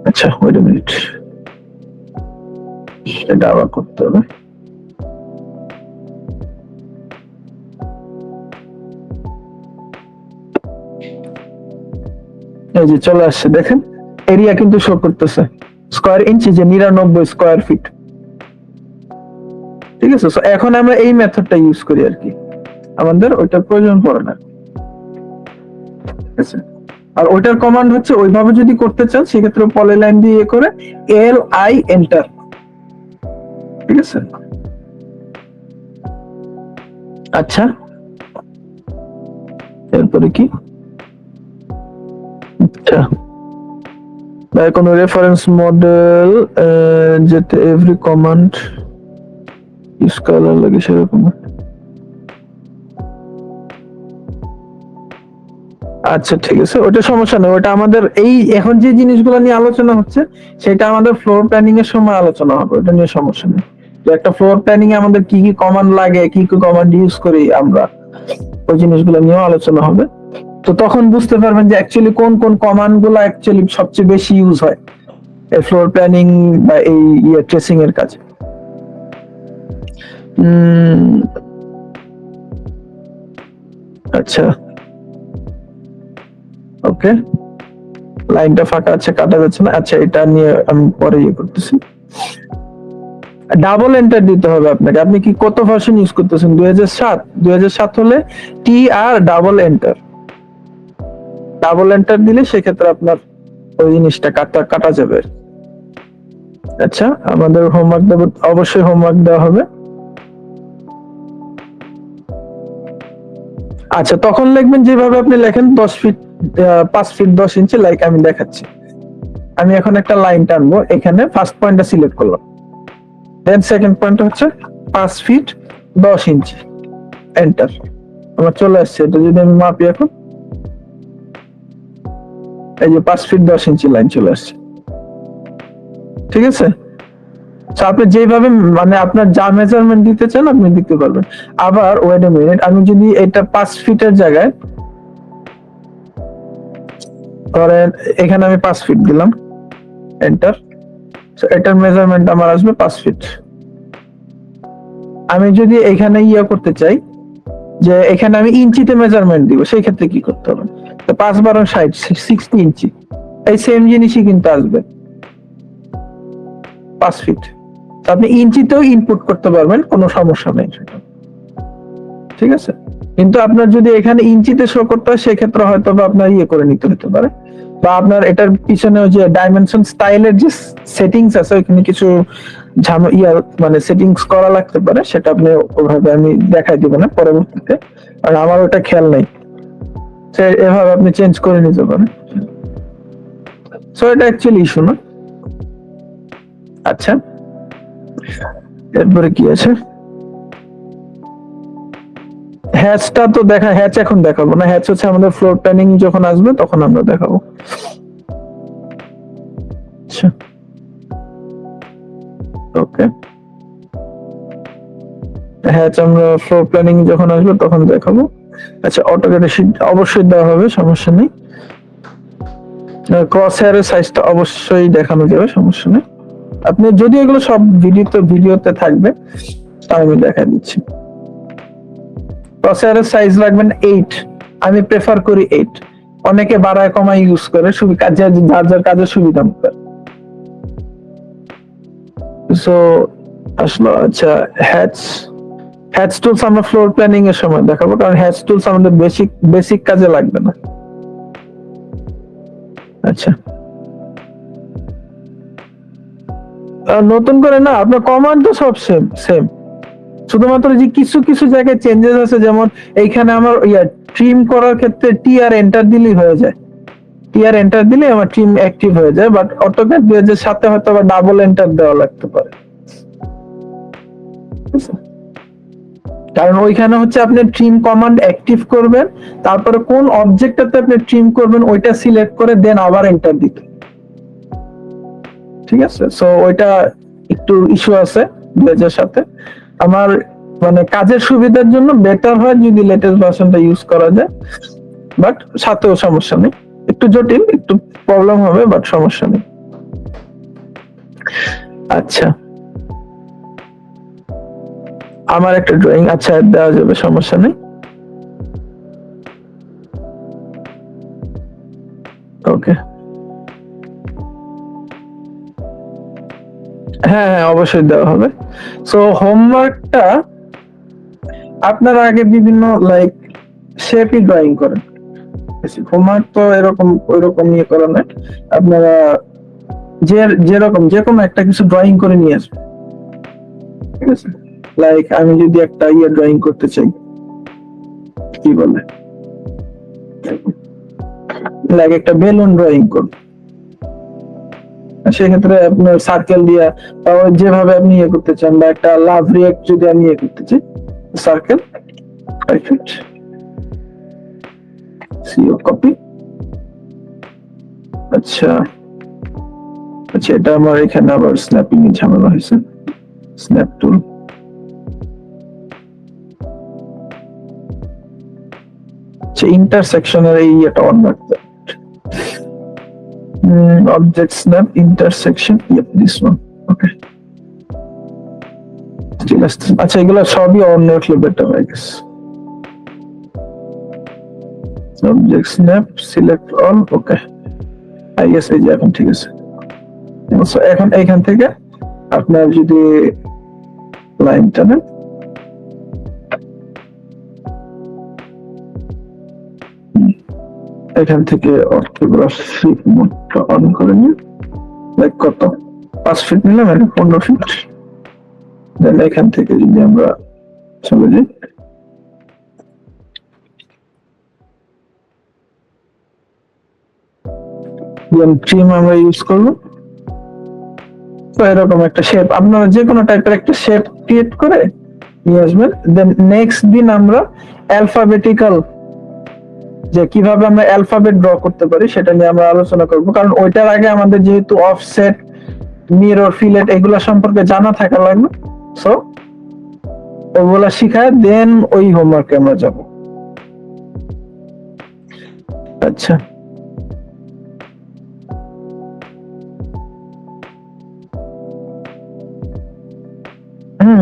আচ্ছা ওয়েট আ মিনিট, এটা আবার করতে হবে। এই যে চলে আসছে, দেখেন এরিয়া কিন্তু শো করতেছে স্কয়ার ইঞ্চি, যে 99 স্কয়ার ফিট। ঠিক আছে, সো এখন আমরা এই মেথডটা ইউজ করি আর কি, আমাদের ওইটার প্রয়োজন পড়ে না। ঠিক আছে, আর ওইটার কমান্ড হচ্ছে ওইভাবে যদি করতে চান সেক্ষেত্রে পলিলাইন দিয়ে করে এল আই এন্টার। ঠিক আছে, আচ্ছা এরপরে কি, আচ্ছা কোনো রেফারেন্স মডেল যেতে এভরি কমান্ড ইউজ করা লাগে সেরকম। আচ্ছা ঠিক আছে, ওটা সমস্যা নেই, ওটা আমাদের এই এখন যে জিনিসগুলো নিয়ে আলোচনা হচ্ছে সেটা আমাদের ফ্লোর প্ল্যানিং এর সময় আলোচনা হবে, ওটা নিয়ে সমস্যা নেই। তো একটা ফ্লোর প্ল্যানিং এ আমাদের কি কি কমান্ড লাগে, কি কি কমান্ড ইউজ করি আমরা, ওই জিনিসগুলো নিয়েও আলোচনা হবে। তো তখন বুঝতে পারবেন যে অ্যাকচুয়ালি কোন কোন কমান্ড গুলো অ্যাকচুয়ালি সবচেয়ে বেশি ইউজ হয় এই ফ্লোর প্ল্যানিং বা এই ট্রেসিং এর কাজে। আচ্ছা ওকে, লাইনটা ফাঁকা আছে, কাটা যাচ্ছে না। আচ্ছা এটা নিয়ে আমি পরে করতেছি। ডাবল এন্টার দিতে হবে আপনাকে। আপনি কি কত ভার্সন ইউজ করতেছেন? 2007? 2007 হলে টি আর ডাবল এন্টার, ডাবল এন্টার দিলে সেক্ষেত্রে আপনার ওই জিনিসটা কাটা যাবে। আচ্ছা আমাদের হোমওয়ার্ক দেব, অবশ্যই হোমওয়ার্ক দেওয়া হবে। আচ্ছা তখন লিখবেন যেভাবে আপনি লেখেন 10 ফিট 5 ফিট 10 ইঞ্চি, লাইক আমি দেখাচ্ছি। আমি এখন একটা লাইন টানবো, এখানে ফার্স্ট পয়েন্টটা সিলেক্ট করলাম, দেন সেকেন্ড পয়েন্ট হচ্ছে 5 ফিট 10 ইঞ্চি, এন্টার। আমার চলে আসছে, এটা যদি আমি মাপি এখন, এই যে 5 ফিট 10 ইঞ্চি লাইন চলে আসছে। ঠিক আছে, আপনি যেভাবে মানে আপনার যা মেজারমেন্ট দিতে চান আপনি দিতে পারবেন। আবার ওয়েট এ মিনিট, আমি যদি এটা 5 ফিটের জায়গায় ধরেন এখানে আমি 5 ফিট দিলাম, এন্টার, এটার মেজারমেন্ট আমার আসবে 5 ফিট। আমি যদি এখানে করতে চাই যে এখানে আমি ইঞ্চিতে মেজারমেন্ট দিব, সেই ক্ষেত্রে কি করতে হবে? তো 5 12 60 60 ইঞ্চি, এই সেম জিনিসই কিন্তু আসবে 5 ফিট। আপনি ইঞ্চিতেও ইনপুট করতে পারবেন, কোনো সমস্যা নেই সেটা। ঠিক আছে, কিন্তু আপনার যদি এখানে ইঞ্চিতে শো করতে হয় সেক্ষেত্রে হয়তো বা আপনার করে নিতে হতে পারে, বা আপনার এটার পিছনে যে ডাইমেনশন স্টাইলের যে সেটিংস আছে ওইখানে কিছু মানে সেটিংস করা লাগতে পারে, সেটা আপনি ওভাবে আমি দেখাই দিব না পরবর্তীতে, আর আমার ওটা খেয়াল নেই, এভাবে আপনি চেঞ্জ করে নিতে পারেন। সো এটা অ্যাকচুয়ালি ইস্যু না। আচ্ছা এরপরে কি আছে? হ্যাচটা তো হ্যাচ এখন দেখাবো না, হ্যাচ হচ্ছে আমাদের ফ্লোর প্ল্যানিং যখন আসবে তখন আমরা দেখাবো। আচ্ছা ওকে, হ্যাচ আমরা ফ্লোর প্ল্যানিং যখন আসবে তখন দেখাবো। আচ্ছা অটোক্যাডে শীট অবশ্যই দেওয়া হবে, সমস্যা নেই। ক্রস হেয়ারের সাইজটা অবশ্যই দেখানো যাবে, সমস্যা নেই। আপনি যদি এগুলো সব ভিডিওতে থাকবে আমি দেখা দিচ্ছি। ক্রস হেয়ারের সাইজ রাখবেন 8, আমি প্রেফার করি 8। অনেকে বাড়ায় কমায় ইউজ করে, যার যার কাজের সুবিধা মতো। সো আসলো। আচ্ছা হ্যাচ টুলস আমরা ফ্লোর প্ল্যানিং এর সময় দেখাবো, কারণ হ্যাচ টুলস আমাদের বেসিক কাজে লাগবে না। আচ্ছা নতুন করে না, আপনার কমান্ড তো সব সেম, শুধুমাত্র যে কিছু কিছু জায়গায় চেঞ্জেস আছে, যেমন এইখানে আমার ট্রিম করার ক্ষেত্রে টি আর এন্টার দিলেই হয়ে যায়। টিআর এন্টার দিলে আমার ট্রিম অ্যাক্টিভ হয়ে যায়, বাট অটোক্যাড 2007 হয়তো বা ডাবল এন্টার দেওয়া লাগতে পারে, কারণ ওইখানে হচ্ছে আপনি ট্রিম কমান্ড অ্যাক্টিভ করবেন, তারপরে কোন অবজেক্টটাতে আপনি ট্রিম করবেন ওইটা সিলেক্ট করে দেন আবার এন্টার দিতে। ঠিক আছে, সো ওইটা একটু ইস্যু আছে 2007। আমার মানে কাজের সুবিধার জন্য বেটার হয় যদি লেটেস্ট ভার্সনটা ইউজ করা যায়, বাট সাথেও সমস্যা নেই, একটু জটিল, একটু প্রবলেম হবে, বাট সমস্যা নেই। আচ্ছা, আমার একটা ড্রয়িং আচ্ছা দেওয়া যাবে, সমস্যা নেই। ওকে, হ্যাঁ হ্যাঁ অবশ্যই দেওয়া হবে। সো হোমওয়ার্কটা আপনারা আগে বিভিন্ন লাইক শেপই ড্রয়িং করেন, হোমওয়ার্ক তো এরকম ওইরকম নিয়ে করা না, আপনারা যেরকম যে কোনো একটা কিছু ড্রয়িং করে নিয়ে আসবেন। ঠিক আছে, লাইক আমি যদি একটা ড্রয়িং করতে চাই, কি বলে, লাইক একটা বেলুন ড্রয়িং করব, সেক্ষেত্রে আপনার সার্কেল দিয়া যেভাবে আপনি করতে চান, বা একটা লাভ রিয়েক্ট যদি আমি করতে চাই, সার্কেল সিও কপি। আচ্ছা আচ্ছা, এটা আমার এখানে আবার স্ন্যাপিং এ ঝামেলা হয়েছে, স্ন্যাপ টুল। আচ্ছা, ইন্টারসেকশনের এই এটা অন রাখতে, object snap intersection, yep, this one, okay, ঠিক আছে। আচ্ছা, এগুলা সবই অন রাখলে better, I guess. object snap select all, okay, I guess এই যে এখন ঠিক আছে। এখন এইখান থেকে আপনার যদি লাইনটা নেন, এখান থেকে অর্থোগ্রাফি মোডটা অন করে নিন, লাইক কত 5 ফিট নিলাম, 15 ফিট। দেন এখান থেকে যদি আমরা চলে যাই, ট্রিম আমরা ইউজ করবো, তো এরকম একটা শেপ আপনারা যে কোনো টাইপের একটা শেপ ক্রিয়েট করে নিয়ে আসবেন। দেন নেক্সট দিন আমরা অ্যালফাবেটিক্যাল, যে কিভাবে আমরা অ্যালফাবেট ড্র করতে পারি সেটা নিয়ে আমরা আলোচনা করব, কারণ ওইটার আগে আমাদের যেহেতু অফসেট, মিরর, ফিলেট এগুলা সম্পর্কে জানা থাকা লাগবে। সো ওগুলা শিখায় দেন ওই হোমওয়ার্কে আমরা যাব। আচ্ছা,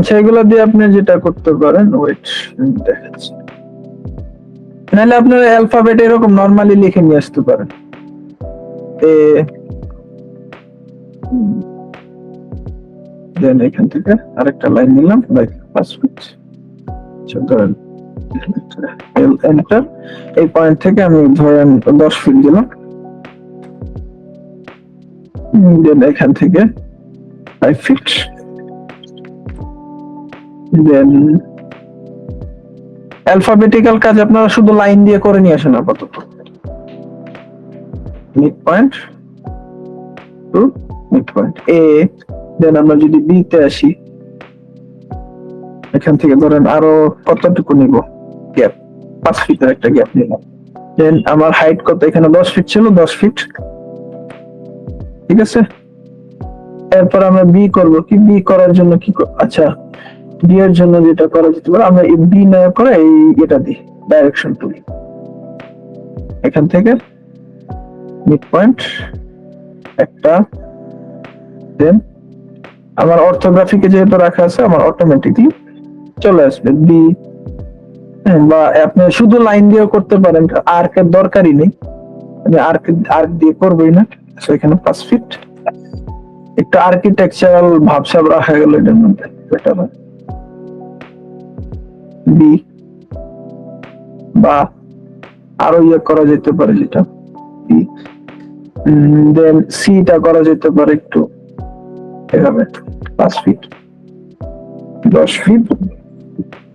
সেগুলো দিয়ে আপনি যেটা করতে পারেন, ওয়েট দেখাচ্ছি, নাহলে আপনার অ্যালফাবেট এরকম নরমালি লিখে নিয়ে আসতে পারেন। দেন এখান থেকে আরেকটা লাইন নিলাম, লাইক 5 ফিট, ধরেন এন্টার, এই পয়েন্ট থেকে আমি ধরেন 10 ফিট দিলাম, দেন এখান থেকে 5 ফিট, দেন অ্যালফাবেটিক্যাল কাজ আপনারা শুধু লাইন দিয়ে করে নিয়ে আসেন আপাতত, mid point to mid point এ। দেন আমরা যদি বি তে আসি, এখান থেকে ধরেন আরো কতটুকু নিব, গ্যাপ 5 ফিটের একটা গ্যাপ নিলাম। দেন আমার হাইট কত, এখানে 10 ফিট ছিল, 10 ফিট, ঠিক আছে। এরপর আমরা বি করব, কি বি করার জন্য কি, আচ্ছা বি এর জন্য যেটা করা যেতে পারে, আমরা এই বি না করে এই এটা দিই ডাইরেকশন টুল, এখান থেকে মিড পয়েন্ট একটা, দেন আমার অর্থোগ্রাফিকে যেহেতু রাখা আছে আমার অটোমেটিকলি চলে আসবে বি। বা আপনি শুধু লাইন দিয়েও করতে পারেন, আর্কের দরকারই নেই, আমি আর্ক দিয়ে করবোই না। এখানে 5 ফিট, একটু আর্কিটেকচারাল ভাবসাব রাখা গেল এটার মধ্যে, বেটার হয় বি, বা আরো করা যেতে পারে যেটা বি, দেন সিটা করা যেতে পারে একটু এভাবে 5 ফিট 10 ফিট,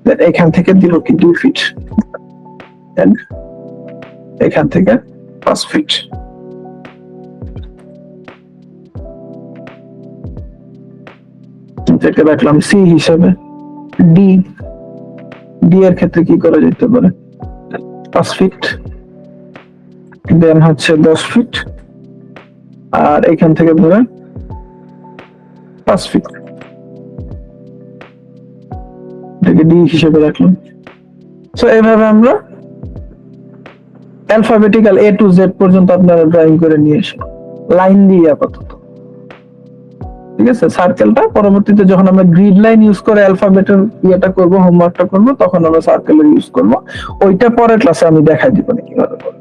দেন এখান থেকে দিল কি 2 ফিট, দেন এখান থেকে 5 ফিট, থেকে রাখলাম সি হিসাবে। ডি ডি এর ক্ষেত্রে কি করা যেতে পারে? 5 ফিট, দেন হচ্ছে 10 ফিট, আর এখান থেকে ধরে 5 ফিট, এটাকে ডি হিসেবে রাখলাম। সো এইভাবে আমরা অ্যালফাবেটিক্যাল এ টু জেড পর্যন্ত আপনারা ড্রয়িং করে নিয়ে এসেন লাইন দিয়ে আপাতত। ঠিক আছে, সার্কেলটা পরবর্তীতে যখন আমরা গ্রিড লাইন ইউজ করে অ্যালফাবেটের ইয়েটা করব, হোমওয়ার্কটা করব, তখন আমরা সার্কেলের ইউজ করব। ওইটা পরের ক্লাসে আমি দেখাই দিব কিভাবে করব।